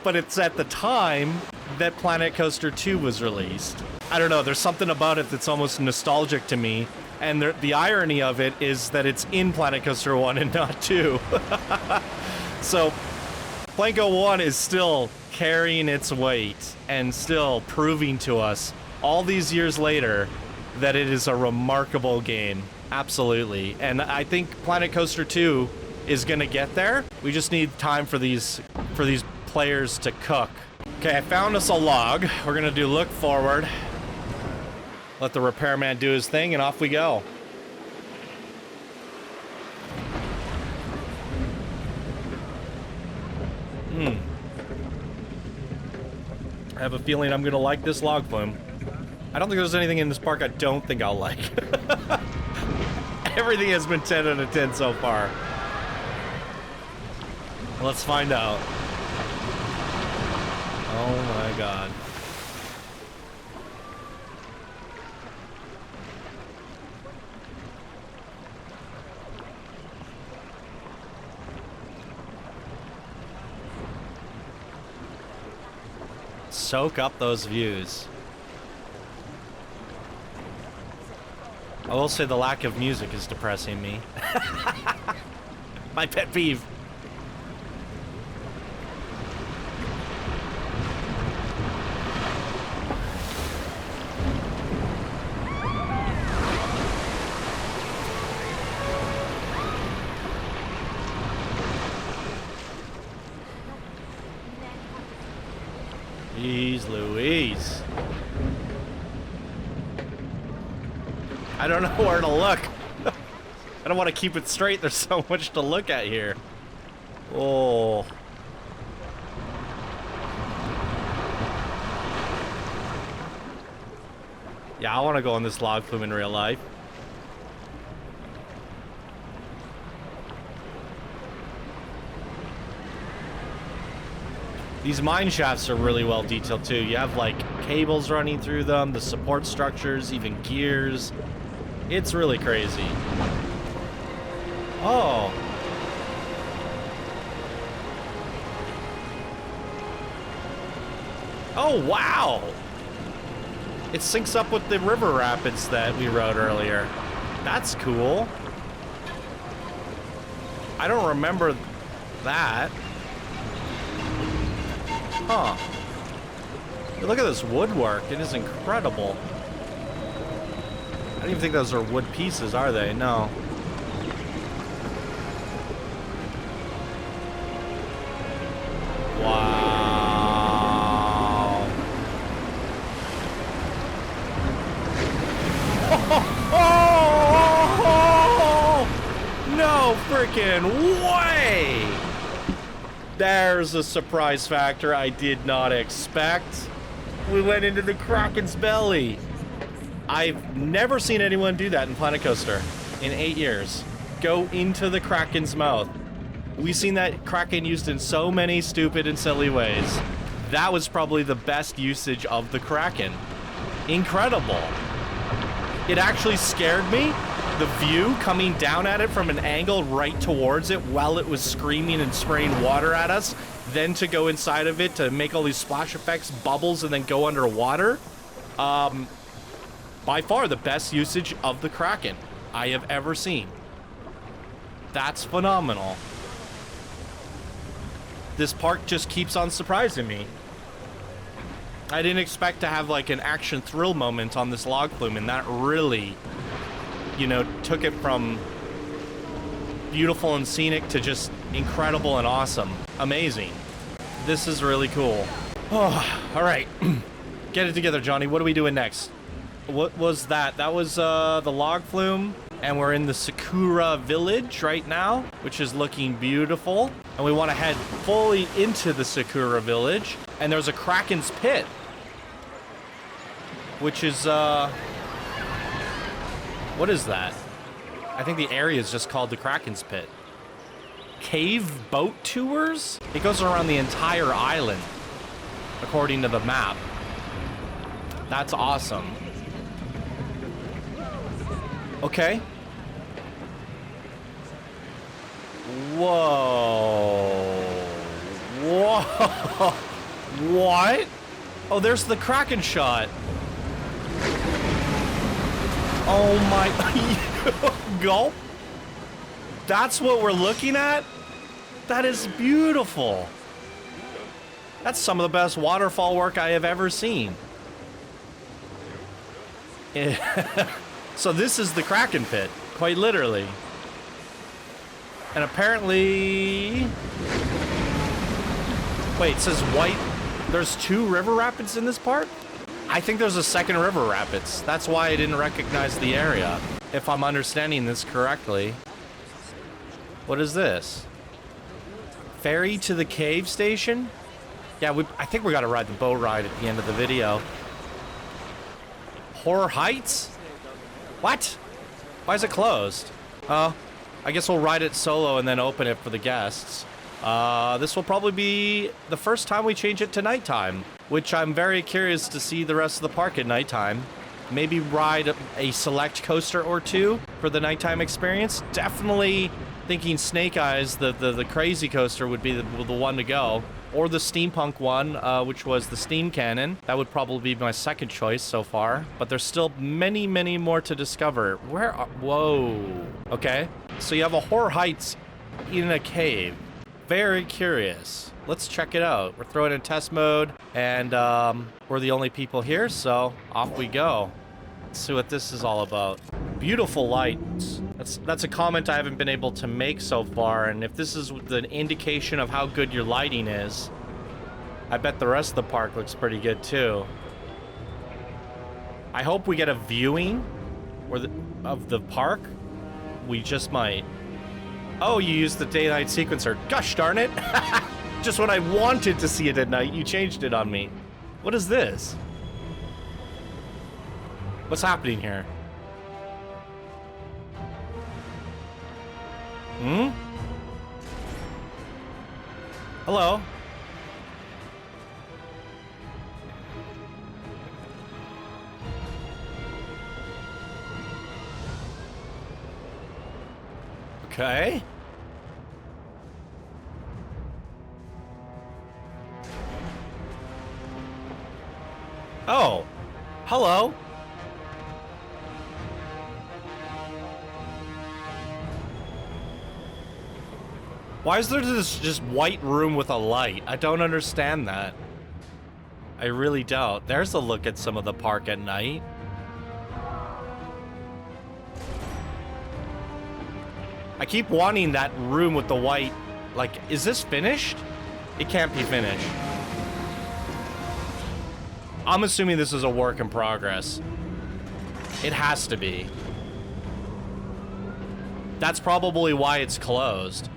But it's at the time that Planet Coaster 2 was released. I don't know, there's something about it that's almost nostalgic to me, and the irony of it is that it's in Planet Coaster 1 and not 2. So, Planko 1 is still carrying its weight and still proving to us all these years later that it is a remarkable game. Absolutely. And I think Planet Coaster 2 is gonna get there. We just need time for these players to cook. Okay, I found us a log. We're gonna do look forward. Let the repairman do his thing, and off we go. I have a feeling I'm gonna like this log flume. I don't think there's anything in this park I don't think I'll like. Everything has been 10 out of 10 so far. Let's find out. Oh my god. Soak up those views. I will say the lack of music is depressing me. My pet peeve. Jeez Louise. I don't know where to look. I don't want to keep it straight. There's so much to look at here. Oh. Yeah, I want to go on this log flume in real life. These mine shafts are really well detailed too. You have like cables running through them, the support structures, even gears. It's really crazy. Oh. Oh, wow. It syncs up with the river rapids that we rode earlier. That's cool. I don't remember that. Huh. Look at this woodwork. It is incredible. I don't even think those are wood pieces, are they? No. Wow. Oh, no freaking way! There's a surprise factor I did not expect. We went into the Kraken's belly. I've never seen anyone do that in Planet Coaster in 8 years. Go into the Kraken's mouth. We've seen that Kraken used in so many stupid and silly ways. That was probably the best usage of the Kraken. Incredible. It actually scared me. The view coming down at it from an angle right towards it while it was screaming and spraying water at us, then to go inside of it to make all these splash effects, bubbles, and then go underwater. By far the best usage of the Kraken I have ever seen. That's phenomenal. This park just keeps on surprising me. I didn't expect to have like an action thrill moment on this log flume, and that really, you know, took it from beautiful and scenic to just incredible and awesome. Amazing. This is really cool. Oh, all right. Get it together, Johnny. What are we doing next? What was that? That was the log flume, and we're in the Sakura Village right now, which is looking beautiful. And we want to head fully into the Sakura Village, and there's a Kraken's Pit, which is what is that? I think the area is just called the Kraken's Pit. Cave boat tours? It goes around the entire island, according to the map. That's awesome. Okay. Whoa. Whoa. What? Oh, there's the Kraken shot. Oh my. Gulp. That's what we're looking at? That is beautiful. That's some of the best waterfall work I have ever seen. So this is the Kraken Pit, quite literally. And apparently... Wait, it says white... There's 2 river rapids in this part? I think there's a second river rapids. That's why I didn't recognize the area, if I'm understanding this correctly. What is this? Ferry to the cave station? Yeah, I think we gotta ride the boat ride at the end of the video. Horror Heights? What? Why is it closed? Oh, I guess we'll ride it solo and then open it for the guests. This will probably be the first time we change it to nighttime, which I'm very curious to see the rest of the park at nighttime. Maybe ride a select coaster or 2 for the nighttime experience. Definitely thinking Snake Eyes, the crazy coaster, would be the one to go. or the steampunk one, which was the steam cannon. That would probably be my second choice so far, but there's still many, many more to discover. Where are, whoa. Okay, so you have a Horror Heights in a cave. Very curious. Let's check it out. We're throwing in test mode, and we're the only people here, so off we go. Let's see what this is all about. Beautiful lights. That's a comment I haven't been able to make so far, and if this is the indication of how good your lighting is, I bet the rest of the park looks pretty good too. I hope we get a viewing of the park. We just might. Oh, you used the daylight sequencer. Gosh darn it. Just when I wanted to see it at night, you changed it on me. What is this? What's happening here? Hmm? Hello? Okay. Oh. Hello. Why is there this just white room with a light? I don't understand that. I really don't. There's a look at some of the park at night. I keep wanting that room with the white. Like, is this finished? It can't be finished. I'm assuming this is a work in progress. It has to be. That's probably why it's closed.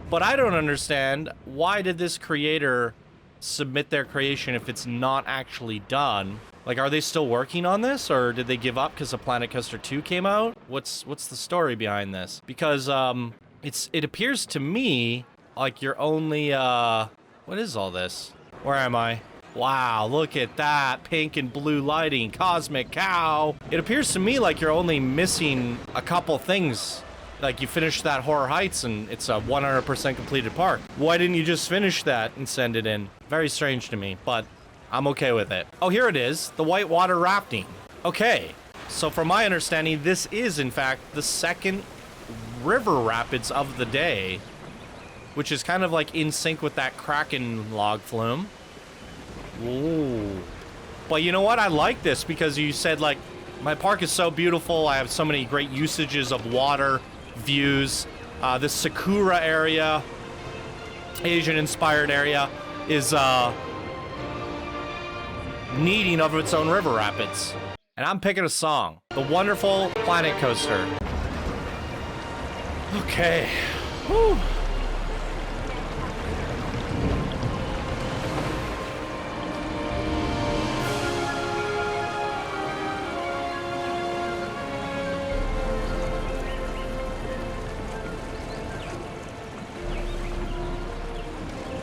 But I don't understand, why did this creator submit their creation if it's not actually done? Like, are they still working on this, or did they give up because of Planet Coaster 2 came out? What's the story behind this? Because it appears to me like you're only what is all this? Where am I? Wow, look at that pink and blue lighting, cosmic cow. It appears to me like you're only missing a couple things. Like, you finished that Horror Heights and it's a 100% completed park. Why didn't you just finish that and send it in? Very strange to me, but I'm okay with it. Oh, here it is, the whitewater rafting. Okay, so from my understanding, this is in fact the second river rapids of the day, which is kind of like in sync with that Kraken log flume. Ooh. But you know what? I like this because you said, like, my park is so beautiful. I have so many great usages of water, views. This Sakura area, Asian-inspired area, is needing of its own river rapids. And I'm picking a song. The Wonderful Planet Coaster. Okay. Whew.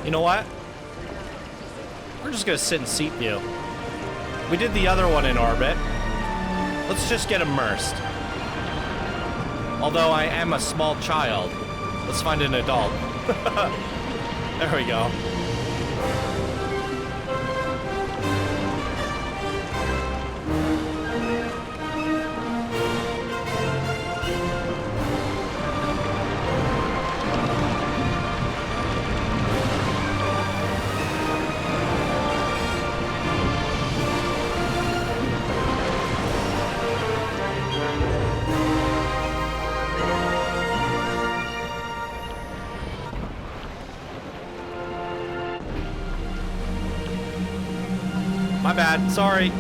You know what? We're just gonna sit in seat view. We did the other one in orbit. Let's just get immersed. Although I am a small child, let's find an adult. There we go. My bad, sorry.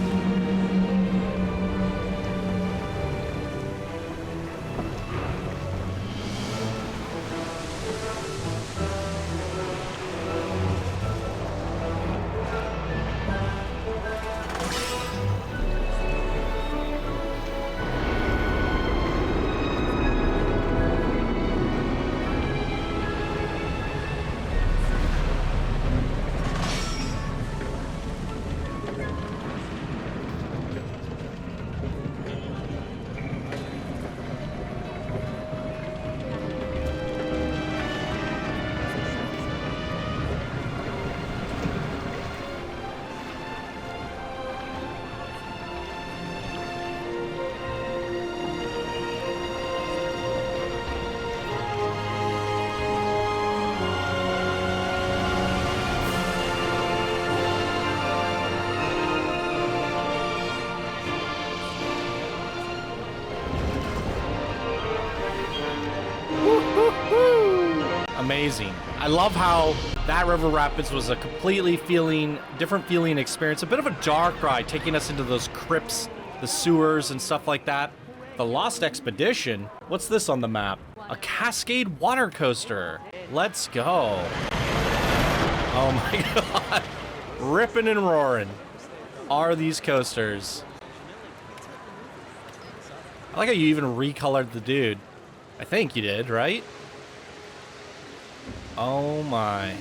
amazing. I love how that River Rapids was a completely different feeling experience. A bit of a dark ride, taking us into those crypts, the sewers and stuff like that. The Lost Expedition? What's this on the map? A Cascade water coaster. Let's go. Oh my God. Ripping and roaring are these coasters. I like how you even recolored the dude. I think you did, right? Oh my.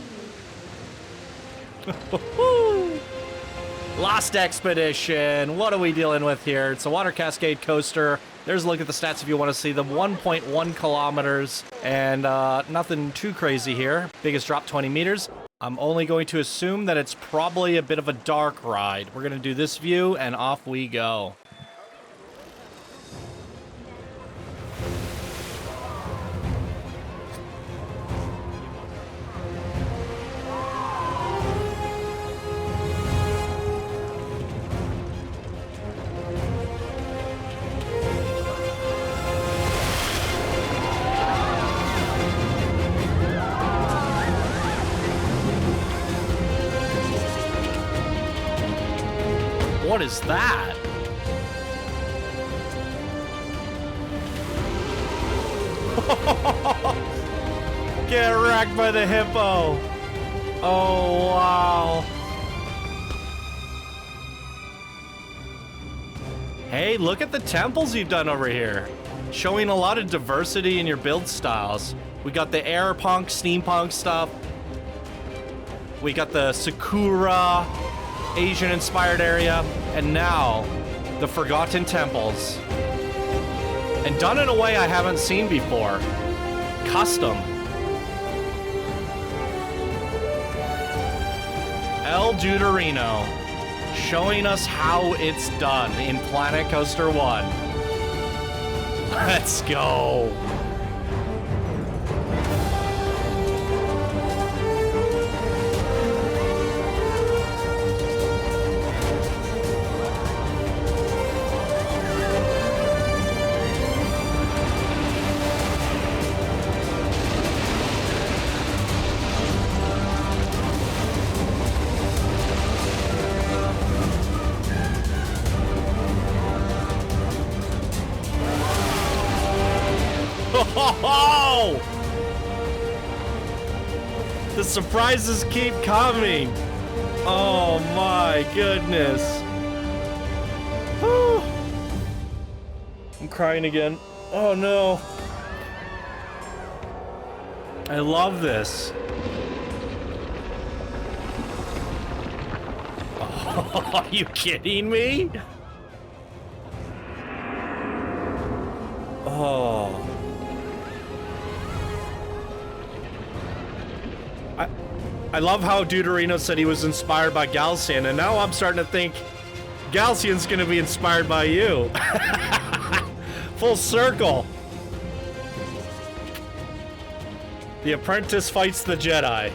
Lost Expedition. What are we dealing with here? It's a water cascade coaster. There's a look at the stats if you want to see them. 1.1 kilometers and nothing too crazy here. Biggest drop 20 meters. I'm only going to assume that it's probably a bit of a dark ride. We're going to do this view and off we go. What is that? Get wrecked by the hippo. Oh, wow. Hey, look at the temples you've done over here. Showing a lot of diversity in your build styles. We got the air punk, steampunk stuff. We got the Sakura Asian inspired area, and now the Forgotten Temples, and done in a way I haven't seen before. Custom. El Deuterino, showing us how it's done in Planet Coaster 1. Let's go. Oh! The surprises keep coming. Oh my goodness. Whew. I'm crying again. Oh no. I love this. Oh, are you kidding me? Oh. I love how Deuterino said he was inspired by Galcian, and now I'm starting to think Galcian's gonna be inspired by you. Full circle. The apprentice fights the Jedi.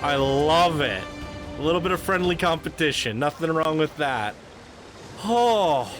I love it. A little bit of friendly competition. Nothing wrong with that. Oh.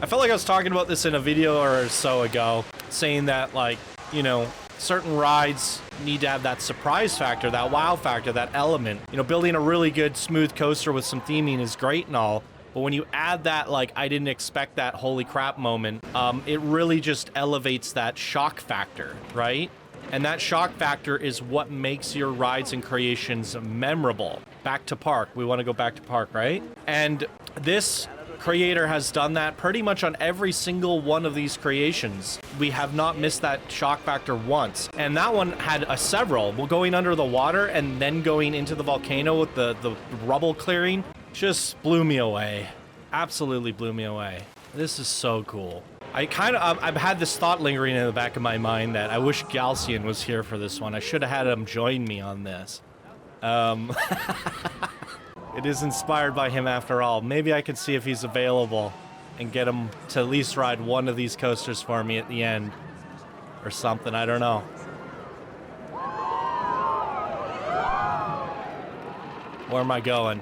I felt like I was talking about this in a video or so ago, saying that, like, you know, certain rides need to have that surprise factor, that wow factor, that element. You know, building a really good smooth coaster with some theming is great and all, but when you add that, like, I didn't expect that holy crap moment, it really just elevates that shock factor, right? And that shock factor is what makes your rides and creations memorable. Back to park. We want to go back to park, right? And this creator has done that pretty much on every single one of these creations. We have not missed that shock factor once. And that one had several. Well, going under the water and then going into the volcano with the rubble clearing just blew me away. Absolutely blew me away. This is so cool. I've had this thought lingering in the back of my mind that I wish Galcian was here for this one. I should have had him join me on this. It is inspired by him after all. Maybe I could see if he's available and get him to at least ride one of these coasters for me at the end. Or something, I don't know. Where am I going?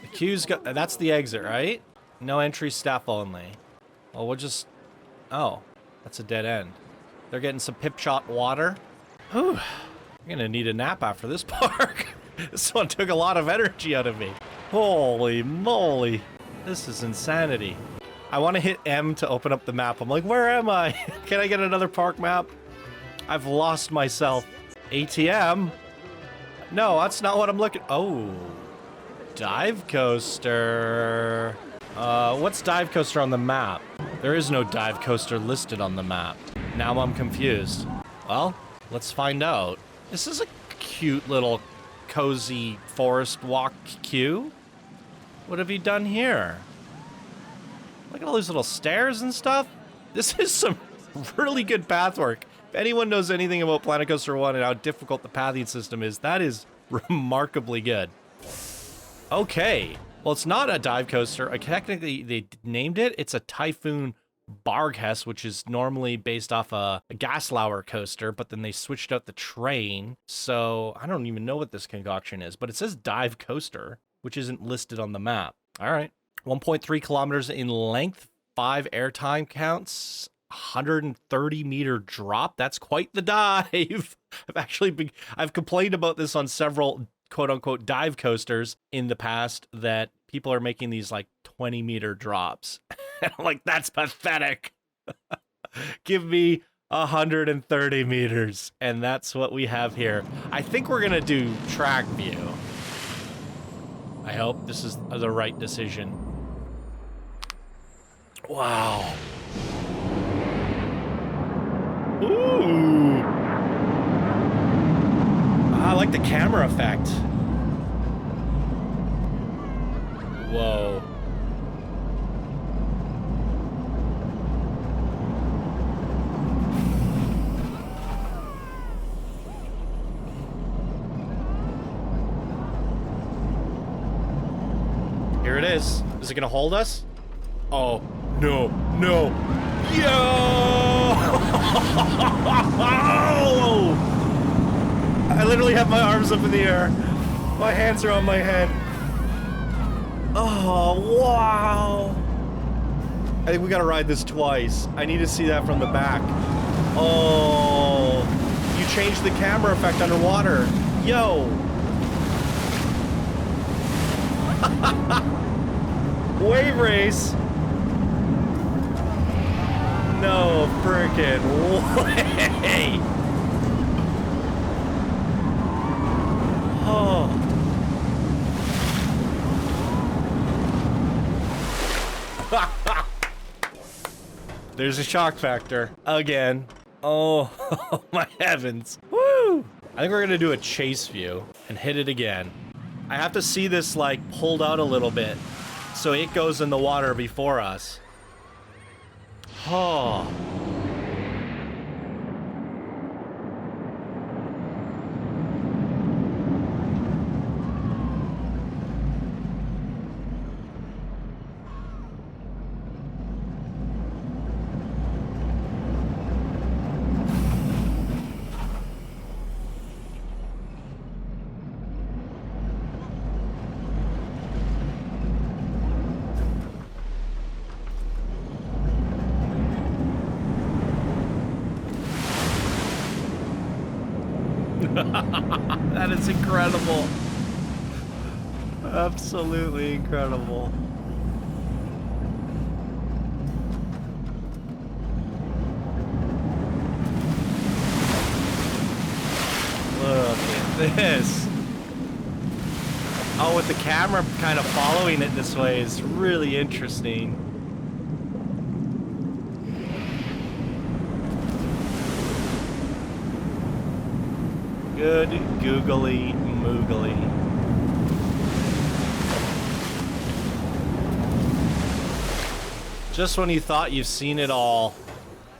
The queue's that's the exit, right? No entry, staff only. Well, we'll just... Oh, that's a dead end. They're getting some pip shot water. Whew. I'm gonna need a nap after this park. This one took a lot of energy out of me. Holy moly. This is insanity. I want to hit M to open up the map. I'm like, where am I? Can I get another park map? I've lost myself. ATM? No, that's not what I'm looking... Oh. Dive coaster. What's dive coaster on the map? There is no dive coaster listed on the map. Now I'm confused. Well, let's find out. This is a cute little cozy forest walk queue. What have you done here? Look at all these little stairs and stuff. This is some really good path work. If anyone knows anything about Planet Coaster 1 and how difficult the pathing system is, that is remarkably good. Okay. Well, it's not a dive coaster. Technically, they named it. It's a Typhoon Barghest, which is normally based off a Gaslower coaster, but then they switched out the train. So I don't even know what this concoction is, but it says dive coaster, which isn't listed on the map. All right. 1.3 kilometers in length, 5 airtime counts, 130-meter drop. That's quite the dive. I've complained about this on several quote-unquote dive coasters in the past, that people are making these like 20-meter drops. And I'm like, that's pathetic. Give me 130 meters. And that's what we have here. I think we're going to do track view. I hope this is the right decision. Wow. Ooh. I like the camera effect. Whoa. Here it is. Is it gonna hold us? Oh, no, no. Yo! I literally have my arms up in the air. My hands are on my head. Oh, wow. I think we gotta ride this twice. I need to see that from the back. Oh, you changed the camera effect underwater. Yo. Wave race. No frickin' way. Oh. There's a shock factor again. Oh, my heavens. Woo! I think we're gonna do a chase view and hit it again. I have to see this like pulled out a little bit so it goes in the water before us. Oh. That is incredible. Absolutely incredible. Look at this. Oh, with the camera kind of following it this way is really interesting. Good googly moogly. Just when you thought you've seen it all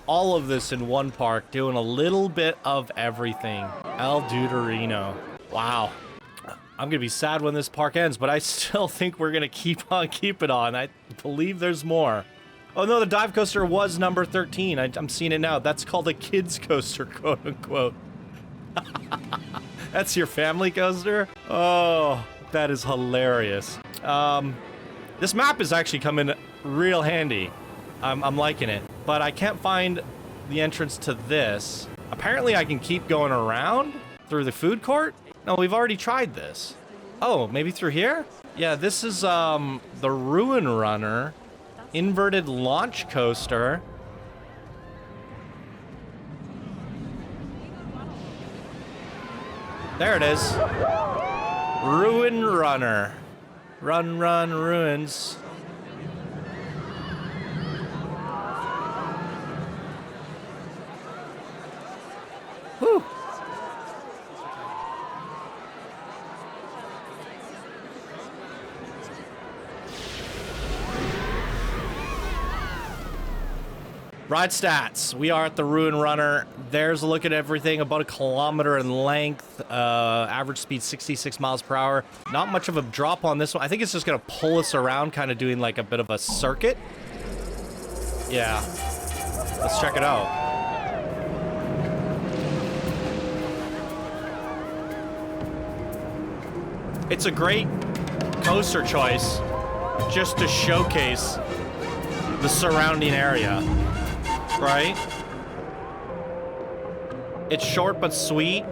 of this in one park, doing a little bit of everything. El Deuterino. Wow. I'm gonna be sad when this park ends, but I still think we're gonna keep on keeping on. I believe there's more. Oh no, the dive coaster was number 13. I'm seeing it now. That's called a kids coaster, quote unquote. That's your family coaster? Oh, that is hilarious. This map is actually coming real handy. I'm liking it, but I can't find the entrance to this. Apparently I can keep going around through the food court. No, we've already tried this. Oh, maybe through here? Yeah, this is the Ruin Runner inverted launch coaster. There it is. Ruin Runner. Run, run, ruins. Whew. Ride stats. We are at the Ruin Runner. There's a look at everything. About 1 kilometer in length. Average speed 66 miles per hour. Not much of a drop on this one. I think it's just going to pull us around, kind of doing like a bit of a circuit. Yeah. Let's check it out. It's a great coaster choice just to showcase the surrounding area. Right? It's short but sweet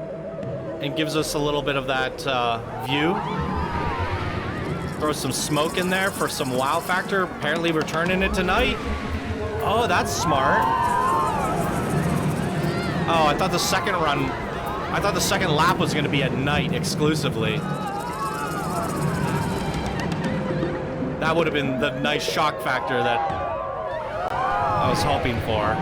and gives us a little bit of that view. Throw some smoke in there for some wow factor. Apparently we're turning it tonight. Oh, that's smart. Oh, I thought the second lap was going to be at night exclusively. That would have been the nice shock factor that I was hoping for.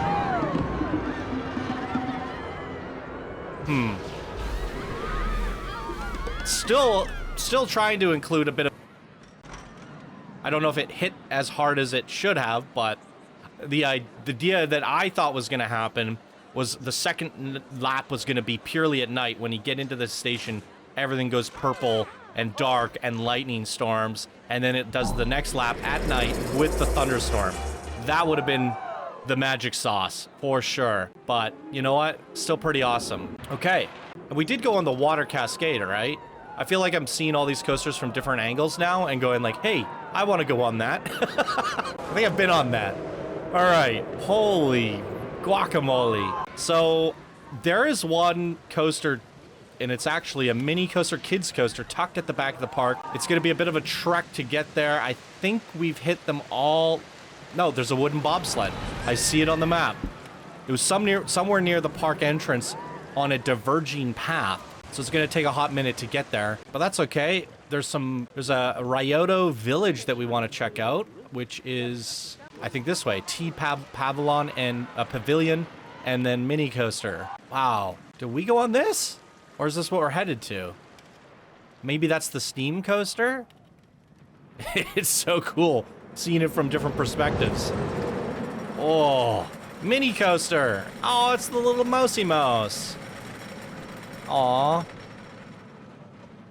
Still trying to include a bit of... I don't know if it hit as hard as it should have, but the idea that I thought was going to happen was the second lap was going to be purely at night. When you get into the station, everything goes purple and dark and lightning storms, and then it does the next lap at night with the thunderstorm. That would have been the magic sauce for sure, but you know what, still pretty awesome. Okay, and we did go on the water cascade, right? I feel like I'm seeing all these coasters from different angles now and going like, hey, I want to go on that. I think I've been on that. All right, holy guacamole. So there is one coaster, and it's actually a mini coaster, kids coaster, tucked at the back of the park. It's going to be a bit of a trek to get there. I think we've hit them all. No, there's a wooden bobsled. I see it on the map. It was somewhere near the park entrance on a diverging path. So it's going to take a hot minute to get there, but that's okay. There's a Ryoto village that we want to check out, which is, I think, this way. Pavilion and a pavilion, and then mini coaster. Wow. Did we go on this? Or is this what we're headed to? Maybe that's the steam coaster? It's so cool seeing it from different perspectives. Oh, mini coaster. Oh, it's the little mousey mouse. Aw.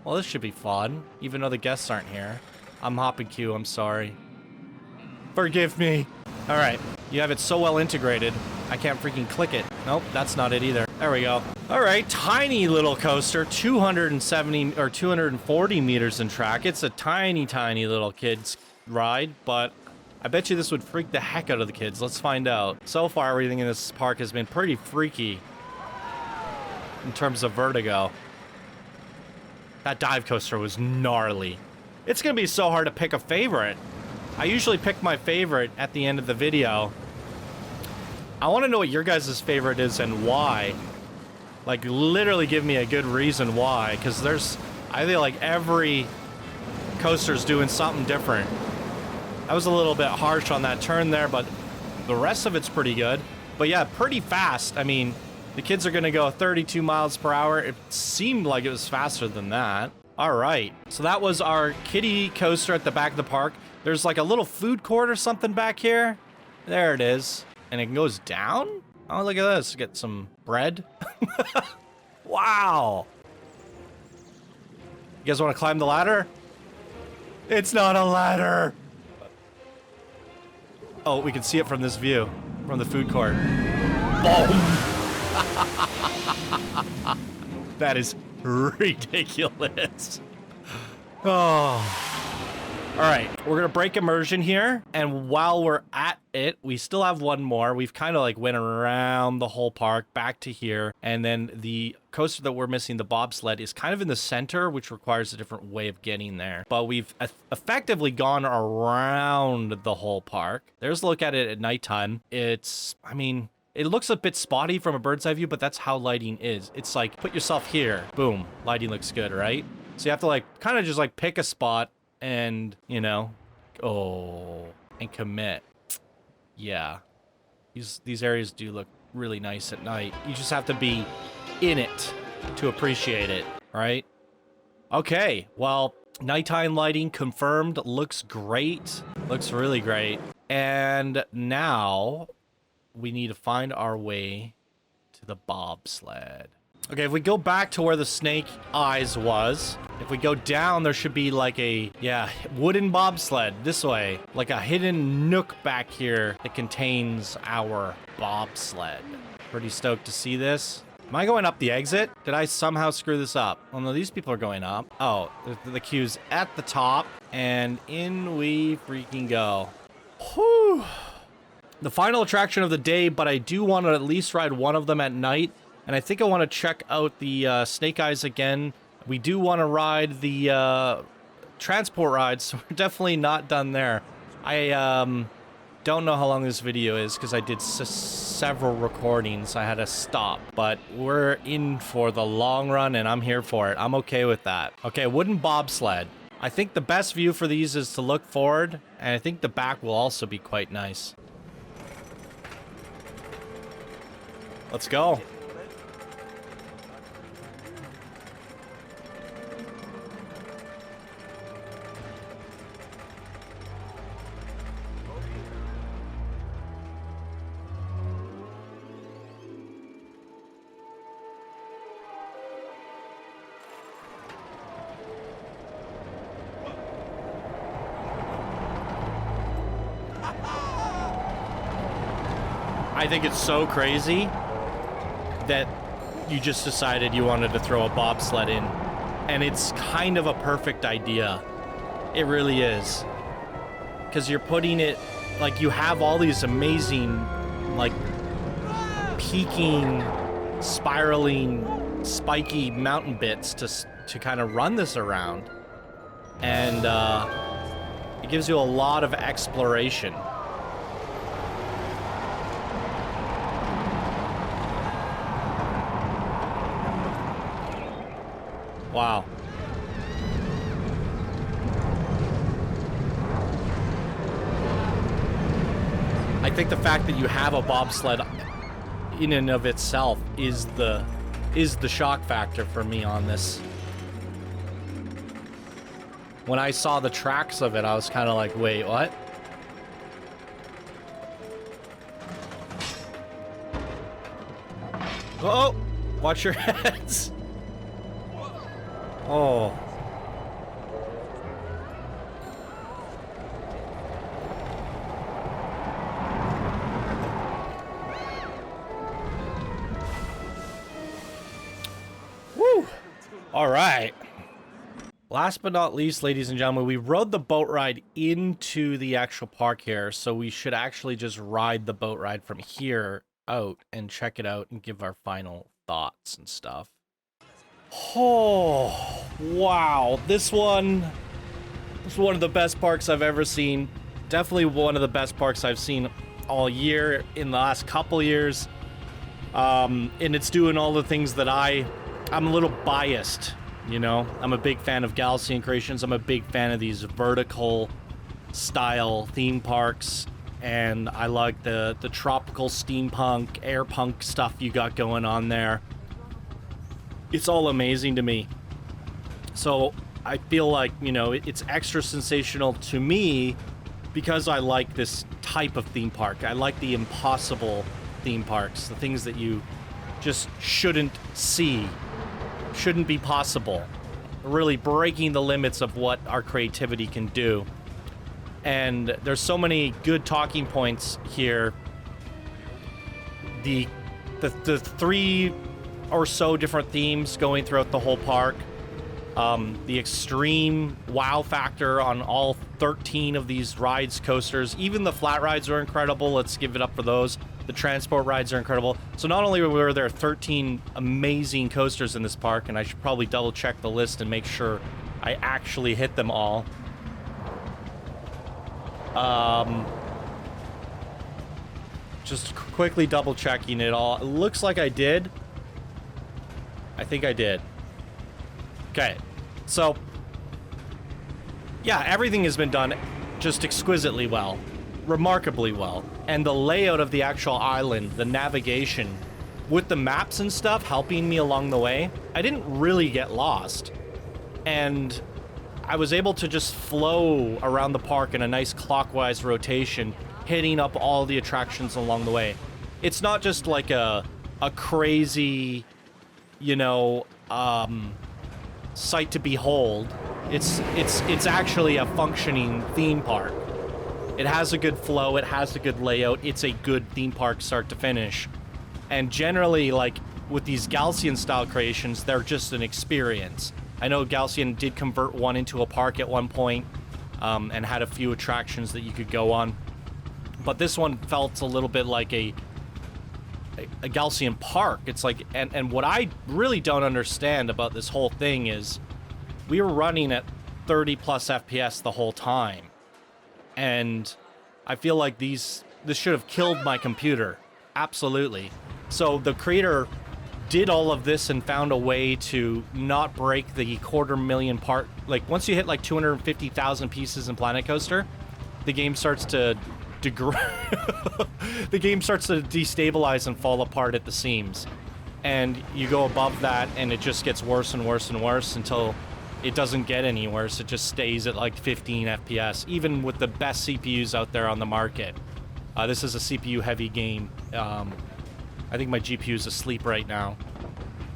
Well, this should be fun, even though the guests aren't here. I'm hopping queue, I'm sorry. Forgive me. All right, you have it so well integrated, I can't freaking click it. Nope, that's not it either. There we go. All right, tiny little coaster, 270 or 240 meters in track. It's a tiny, tiny little kids ride, but I bet you this would freak the heck out of the kids. Let's find out. So far, everything in this park has been pretty freaky in terms of vertigo. That dive coaster was gnarly. It's gonna be so hard to pick a favorite. I usually pick my favorite at the end of the video. I want to know what your guys' favorite is and why. Like, literally give me a good reason why, because I feel like every coaster's doing something different. I was a little bit harsh on that turn there, but the rest of it's pretty good. But yeah, pretty fast. I mean, the kids are gonna go 32 miles per hour. It seemed like it was faster than that. All right, so that was our kiddie coaster at the back of the park. There's like a little food court or something back here. There it is. And it goes down? Oh, look at this. Get some bread. Wow. You guys want to climb the ladder? It's not a ladder. Oh, we can see it from this view, from the food court. Boom. That is ridiculous. Oh. All right, we're gonna break immersion here, and while we're at it, we still have one more. We've kind of like went around the whole park back to here, and then the coaster that we're missing, the bobsled, is kind of in the center, which requires a different way of getting there. But we've effectively gone around the whole park. There's a look at it at nighttime. I mean, it looks a bit spotty from a bird's eye view, but that's how lighting is. It's like, put yourself here, boom, lighting looks good, right? So you have to like kind of just like pick a spot and, you know, and commit. Yeah. These areas do look really nice at night. You just have to be in it to appreciate it, right? Okay, well, nighttime lighting confirmed. Looks great. Looks really great. And now we need to find our way to the bobsled. Okay, if we go back to where the snake eyes was, if we go down, there should be like a, wooden bobsled this way. Like a hidden nook back here that contains our bobsled. Pretty stoked to see this. Am I going up the exit? Did I somehow screw this up? Oh no, these people are going up. Oh, the queue's at the top, and in we freaking go. Whew. The final attraction of the day, but I do want to at least ride one of them at night. And I think I want to check out the Snake Eyes again. We do want to ride the transport rides, so we're definitely not done there. I don't know how long this video is because I did several recordings. I had to stop, but we're in for the long run, and I'm here for it. I'm okay with that. Okay, wooden bobsled. I think the best view for these is to look forward, and I think the back will also be quite nice. Let's go. I think it's so crazy that you just decided you wanted to throw a bobsled in. And it's kind of a perfect idea. It really is. Because you're putting it, like, you have all these amazing, like, peaking, spiraling, spiky mountain bits to kind of run this around. And it gives you a lot of exploration. Wow. I think the fact that you have a bobsled in and of itself is the shock factor for me on this. When I saw the tracks of it, I was kind of like, wait, what? Oh, watch your heads. Oh. Woo. All right. Last but not least, ladies and gentlemen, we rode the boat ride into the actual park here, so we should actually just ride the boat ride from here out and check it out and give our final thoughts and stuff. Oh, wow. This one is one of the best parks I've ever seen. Definitely one of the best parks I've seen all year, in the last couple years. And it's doing all the things that I'm a little biased, you know? I'm a big fan of Galaxian Creations. I'm a big fan of these vertical style theme parks. And I like the tropical steampunk, airpunk stuff you got going on there. It's all amazing to me. So I feel like, you know, it's extra sensational to me because I like this type of theme park. I like the impossible theme parks, the things that you just shouldn't see, shouldn't be possible, really breaking the limits of what our creativity can do. And there's so many good talking points here. The three or so different themes going throughout the whole park. The extreme wow factor on all 13 of these rides, coasters, even the flat rides are incredible. Let's give it up for those. The transport rides are incredible. So not only were there 13 amazing coasters in this park, and I should probably double check the list and make sure I actually hit them all. Just quickly double checking it all. It looks like I did. I think I did. Okay, so yeah, everything has been done just exquisitely well, remarkably well. And the layout of the actual island, the navigation, with the maps and stuff helping me along the way, I didn't really get lost. And I was able to just flow around the park in a nice clockwise rotation, hitting up all the attractions along the way. It's not just like a crazy, you know, sight to behold. It's actually a functioning theme park. It has a good flow, it has a good layout, it's a good theme park start to finish. And generally, like, with these Galcian style creations, they're just an experience. I know Galcian did convert one into a park at one point, and had a few attractions that you could go on. But this one felt a little bit like a Galcian park. It's like, and what I really don't understand about this whole thing is we were running at 30 plus FPS the whole time. And I feel like this should have killed my computer. Absolutely. So the creator did all of this and found a way to not break the 250,000 part. Like, once you hit like 250,000 pieces in Planet Coaster, the game starts to the game starts to destabilize and fall apart at the seams. And you go above that and it just gets worse and worse and worse until it doesn't get any worse. It just stays at like 15 FPS, even with the best CPUs out there on the market. This is a CPU heavy game. I think my GPU is asleep right now.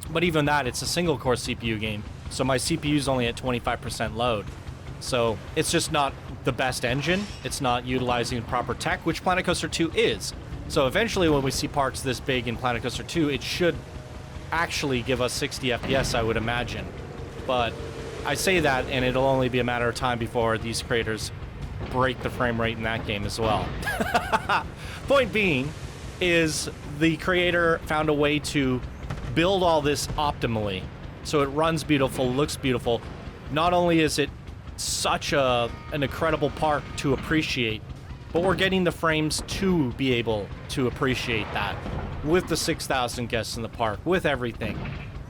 But even that, it's a single core CPU game. So my CPU is only at 25% load. So it's just not the best engine. It's not utilizing proper tech, which Planet Coaster 2 is. So eventually when we see parks this big in Planet Coaster 2, it should actually give us 60 FPS, I would imagine. But I say that, and it'll only be a matter of time before these creators break the frame rate in that game as well. Point being is the creator found a way to build all this optimally. So it runs beautiful, looks beautiful. Not only is it such an incredible park to appreciate, but we're getting the frames to be able to appreciate that with the 6,000 guests in the park, with everything.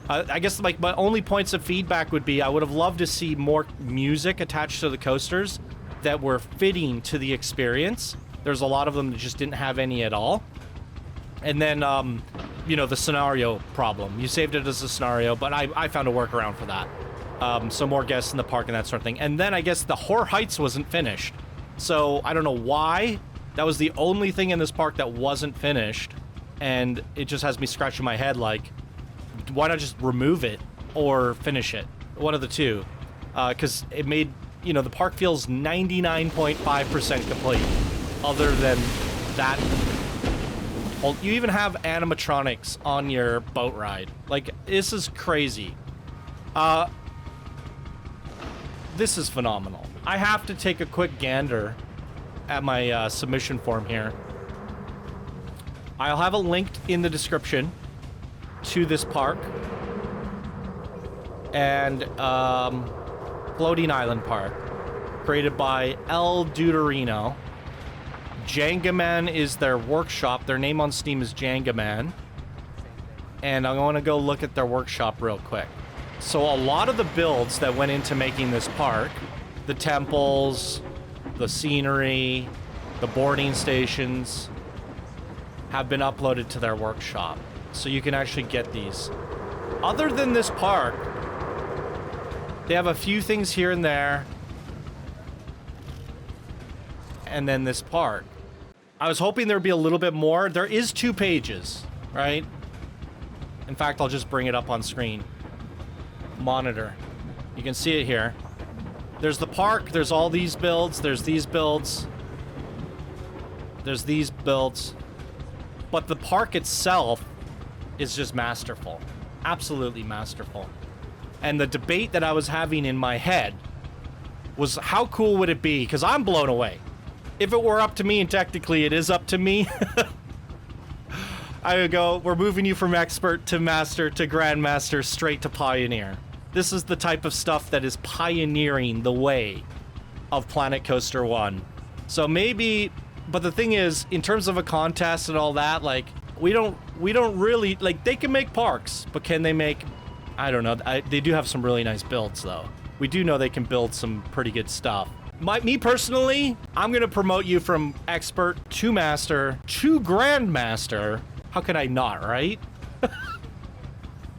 I guess like my only points of feedback would be I would have loved to see more music attached to the coasters that were fitting to the experience. There's a lot of them that just didn't have any at all. And then, you know, the scenario problem. You saved it as a scenario, but I found a workaround for that. So more guests in the park and that sort of thing. And then I guess the Horror Heights wasn't finished. So I don't know why. That was the only thing in this park that wasn't finished. And it just has me scratching my head like, why not just remove it or finish it? One of the two. Because it made, you know, the park feels 99.5% complete. Other than that. Well, you even have animatronics on your boat ride. Like, this is crazy. This is phenomenal. I have to take a quick gander at my submission form here. I'll have a link in the description to this park and Floating Island Park, created by El Deuterino. Jangaman is their workshop. Their name on Steam is Jangaman. And I want to go look at their workshop real quick. So a lot of the builds that went into making this park, the temples, the scenery, the boarding stations, have been uploaded to their workshop. So you can actually get these. Other than this park, they have a few things here and there. And then this park. I was hoping there'd be a little bit more. There is 2 pages, right? In fact, I'll just bring it up on screen. Monitor. You can see it here. There's the park, there's all these builds, there's these builds. There's these builds. But the park itself is just masterful. Absolutely masterful. And the debate that I was having in my head was, how cool would it be? Because I'm blown away. If it were up to me, and technically it is up to me, I would go, we're moving you from expert to master to grandmaster straight to pioneer. This is the type of stuff that is pioneering the way of Planet Coaster 1. So maybe, but the thing is, in terms of a contest and all that, like, we don't really, like, they can make parks, but can they make, I don't know, they do have some really nice builds, though. We do know they can build some pretty good stuff. Me personally, I'm gonna promote you from expert to master to grandmaster. How could I not, right?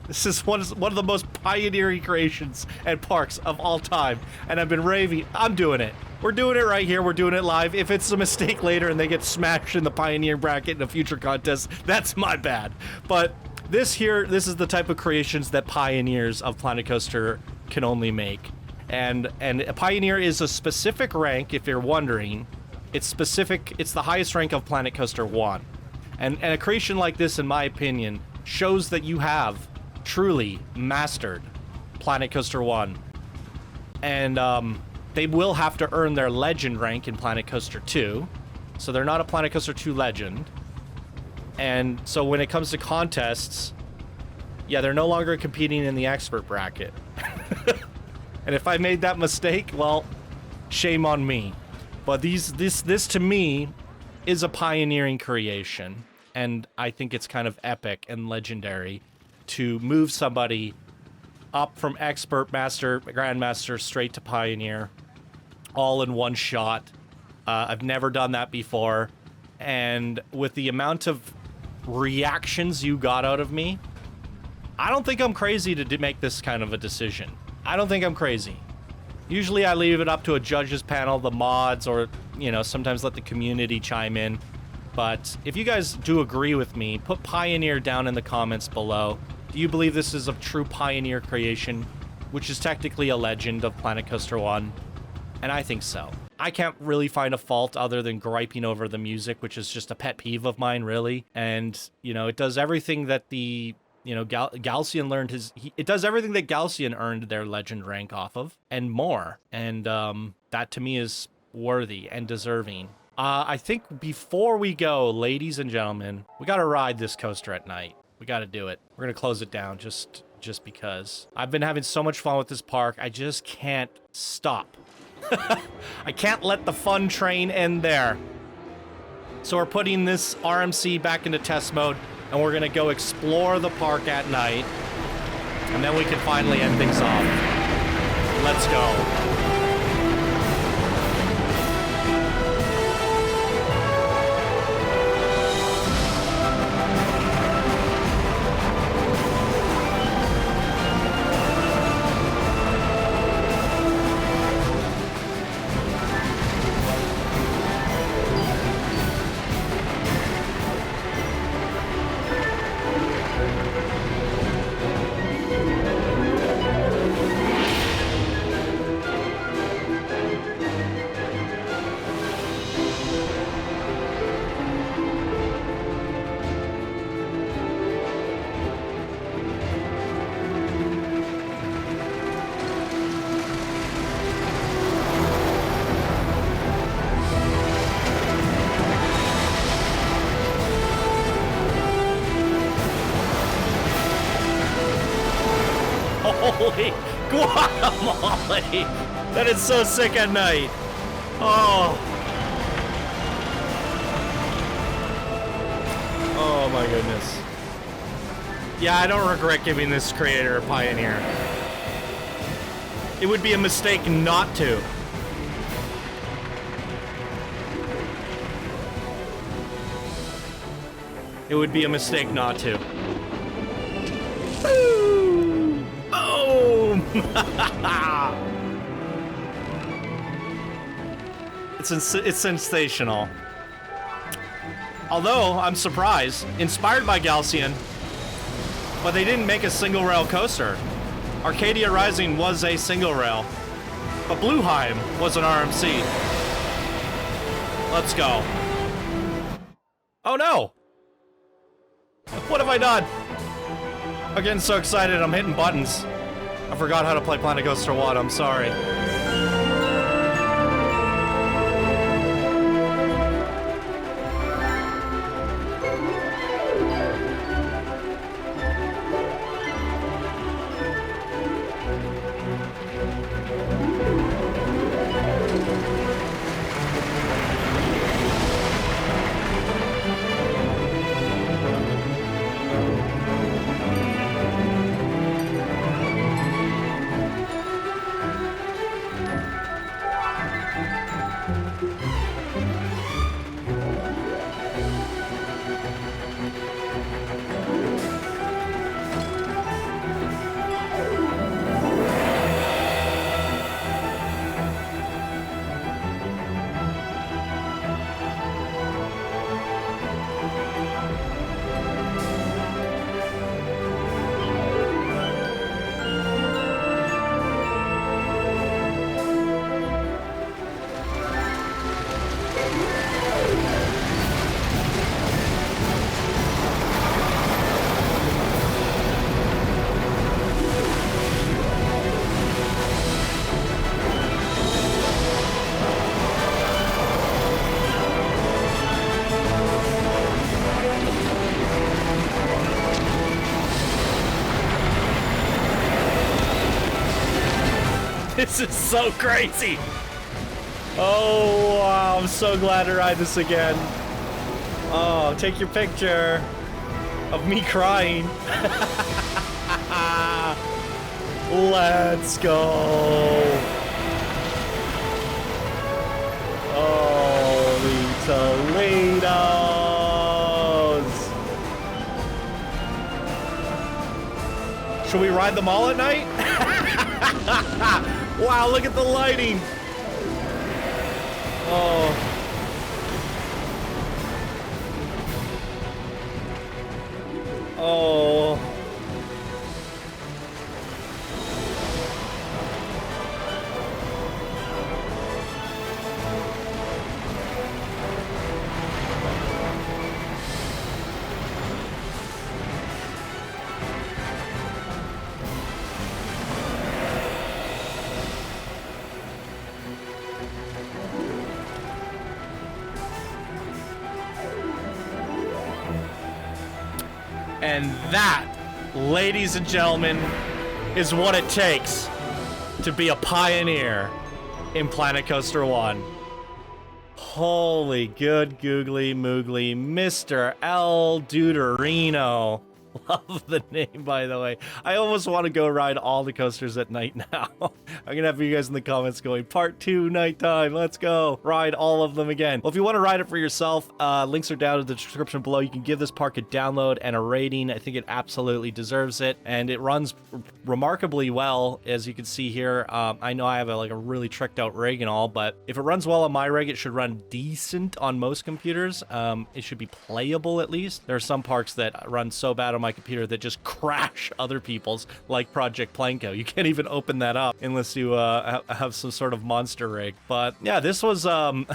This is one of the most pioneering creations and parks of all time, and I've been raving. I'm doing it. We're doing it right here. We're doing it live. If it's a mistake later and they get smashed in the pioneer bracket in a future contest, that's my bad. But this is the type of creations that pioneers of Planet Coaster can only make. And a pioneer is a specific rank, if you're wondering. It's specific. It's the highest rank of Planet Coaster 1. And a creation like this, in my opinion, shows that you have truly mastered Planet Coaster 1. And they will have to earn their legend rank in Planet Coaster 2. So they're not a Planet Coaster 2 legend. And so when it comes to contests, yeah, they're no longer competing in the expert bracket. And if I made that mistake, well, shame on me. But this to me is a pioneering creation, and I think it's kind of epic and legendary to move somebody up from expert, master, grandmaster, straight to pioneer, all in one shot. I've never done that before, and with the amount of reactions you got out of me, I don't think I'm crazy to make this kind of a decision. I don't think I'm crazy. Usually I leave it up to a judges panel, the mods, or, you know, sometimes let the community chime in. But if you guys do agree with me, put Pioneer down in the comments below. Do you believe this is a true Pioneer creation, which is technically a legend of Planet Coaster 1? And I think so. I can't really find a fault other than griping over the music, which is just a pet peeve of mine, really. And, you know, it does everything that the... You know, Galcian learned it does everything that Galcian earned their legend rank off of, and more. And that to me is worthy and deserving. I think before we go, ladies and gentlemen, we gotta ride this coaster at night. We gotta do it. We're gonna close it down just because. I've been having so much fun with this park, I just can't stop. I can't let the fun train end there. So we're putting this RMC back into test mode, and we're gonna go explore the park at night, and then we can finally end things off. Let's go. Holy guacamole! That is so sick at night. Oh. Oh my goodness. Yeah, I don't regret giving this creator a Pioneer. It would be a mistake not to. It would be a mistake not to. Boom! Boom! It's sensational. Although, I'm surprised, inspired by Galcian, but they didn't make a single rail coaster. Arcadia Rising was a single rail, but Blueheim was an RMC. Let's go. Oh no! What have I done? I'm getting so excited I'm hitting buttons. I forgot how to play Planet Coaster 1, I'm sorry. This is so crazy. Oh, wow. I'm so glad to ride this again. Oh, take your picture of me crying. Let's go. Holy Toledos. Should we ride them all at night? Wow, look at the lighting. Oh. Oh. And that, ladies and gentlemen, is what it takes to be a pioneer in Planet Coaster 1. Holy good googly moogly, Mr. El Deuterino. Love the name, by the way. I almost want to go ride all the coasters at night now. I'm gonna have you guys in the comments going, part 2 nighttime, let's go. Ride all of them again. Well, if you want to ride it for yourself, links are down in the description below. You can give this park a download and a rating. I think it absolutely deserves it, and it runs remarkably well, as you can see here. I know I have a really tricked out rig and all, but if it runs well on my rig, it should run decent on most computers. It should be playable at least. There are some parks that run so bad on my computer that just crash other people's, like Project Planko. You can't even open that up unless you have some sort of monster rig. But yeah, this was an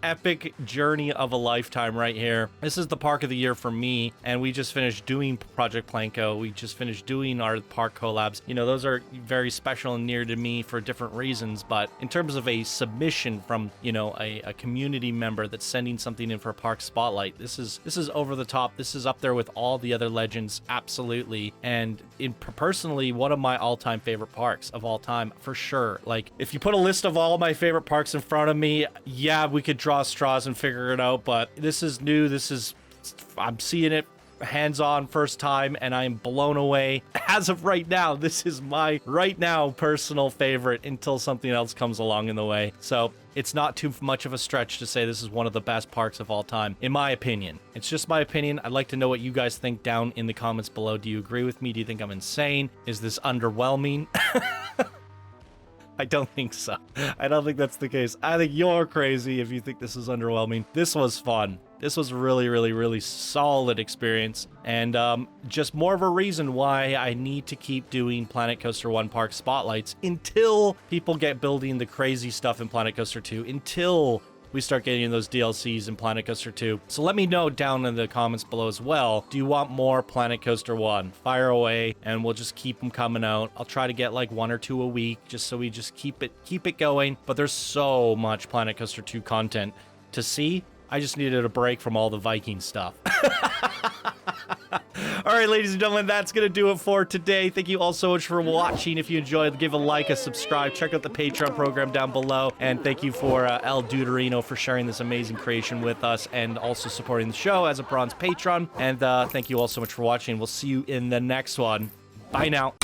epic journey of a lifetime right here. This is the park of the year for me, and we just finished doing Project Planko. We just finished doing our park collabs. You know, those are very special and near to me for different reasons, but in terms of a submission from, you know, a community member that's sending something in for a park spotlight, this is over the top. This is up there with all the other legends, absolutely. And personally, one of my all-time favorite parks of all time, for sure. Like, if you put a list of all my favorite parks in front of me, yeah, we could draw straws and figure it out, but this is new. I'm seeing it hands-on first time, and I'm blown away. As of right now, this is my personal favorite until something else comes along in the way. So it's not too much of a stretch to say this is one of the best parks of all time, in my opinion. It's just my opinion. I'd like to know what you guys think down in the comments below. Do you agree with me? Do you think I'm insane? Is this underwhelming? I don't think so. I don't think that's the case. I think you're crazy if you think this is underwhelming. This was fun. This was really, really, really solid experience, and just more of a reason why I need to keep doing Planet Coaster 1 Park Spotlights until people get building the crazy stuff in Planet Coaster 2, until we start getting those DLCs in Planet Coaster 2. So let me know down in the comments below as well. Do you want more Planet Coaster 1? Fire away, and we'll just keep them coming out. I'll try to get like 1 or 2 a week, just so we just keep it going. But there's so much Planet Coaster 2 content to see. I just needed a break from all the Viking stuff. All right, ladies and gentlemen, that's going to do it for today. Thank you all so much for watching. If you enjoyed, give a like, a subscribe, check out the Patreon program down below. And thank you for El Duderino for sharing this amazing creation with us and also supporting the show as a bronze patron. And thank you all so much for watching. We'll see you in the next one. Bye now.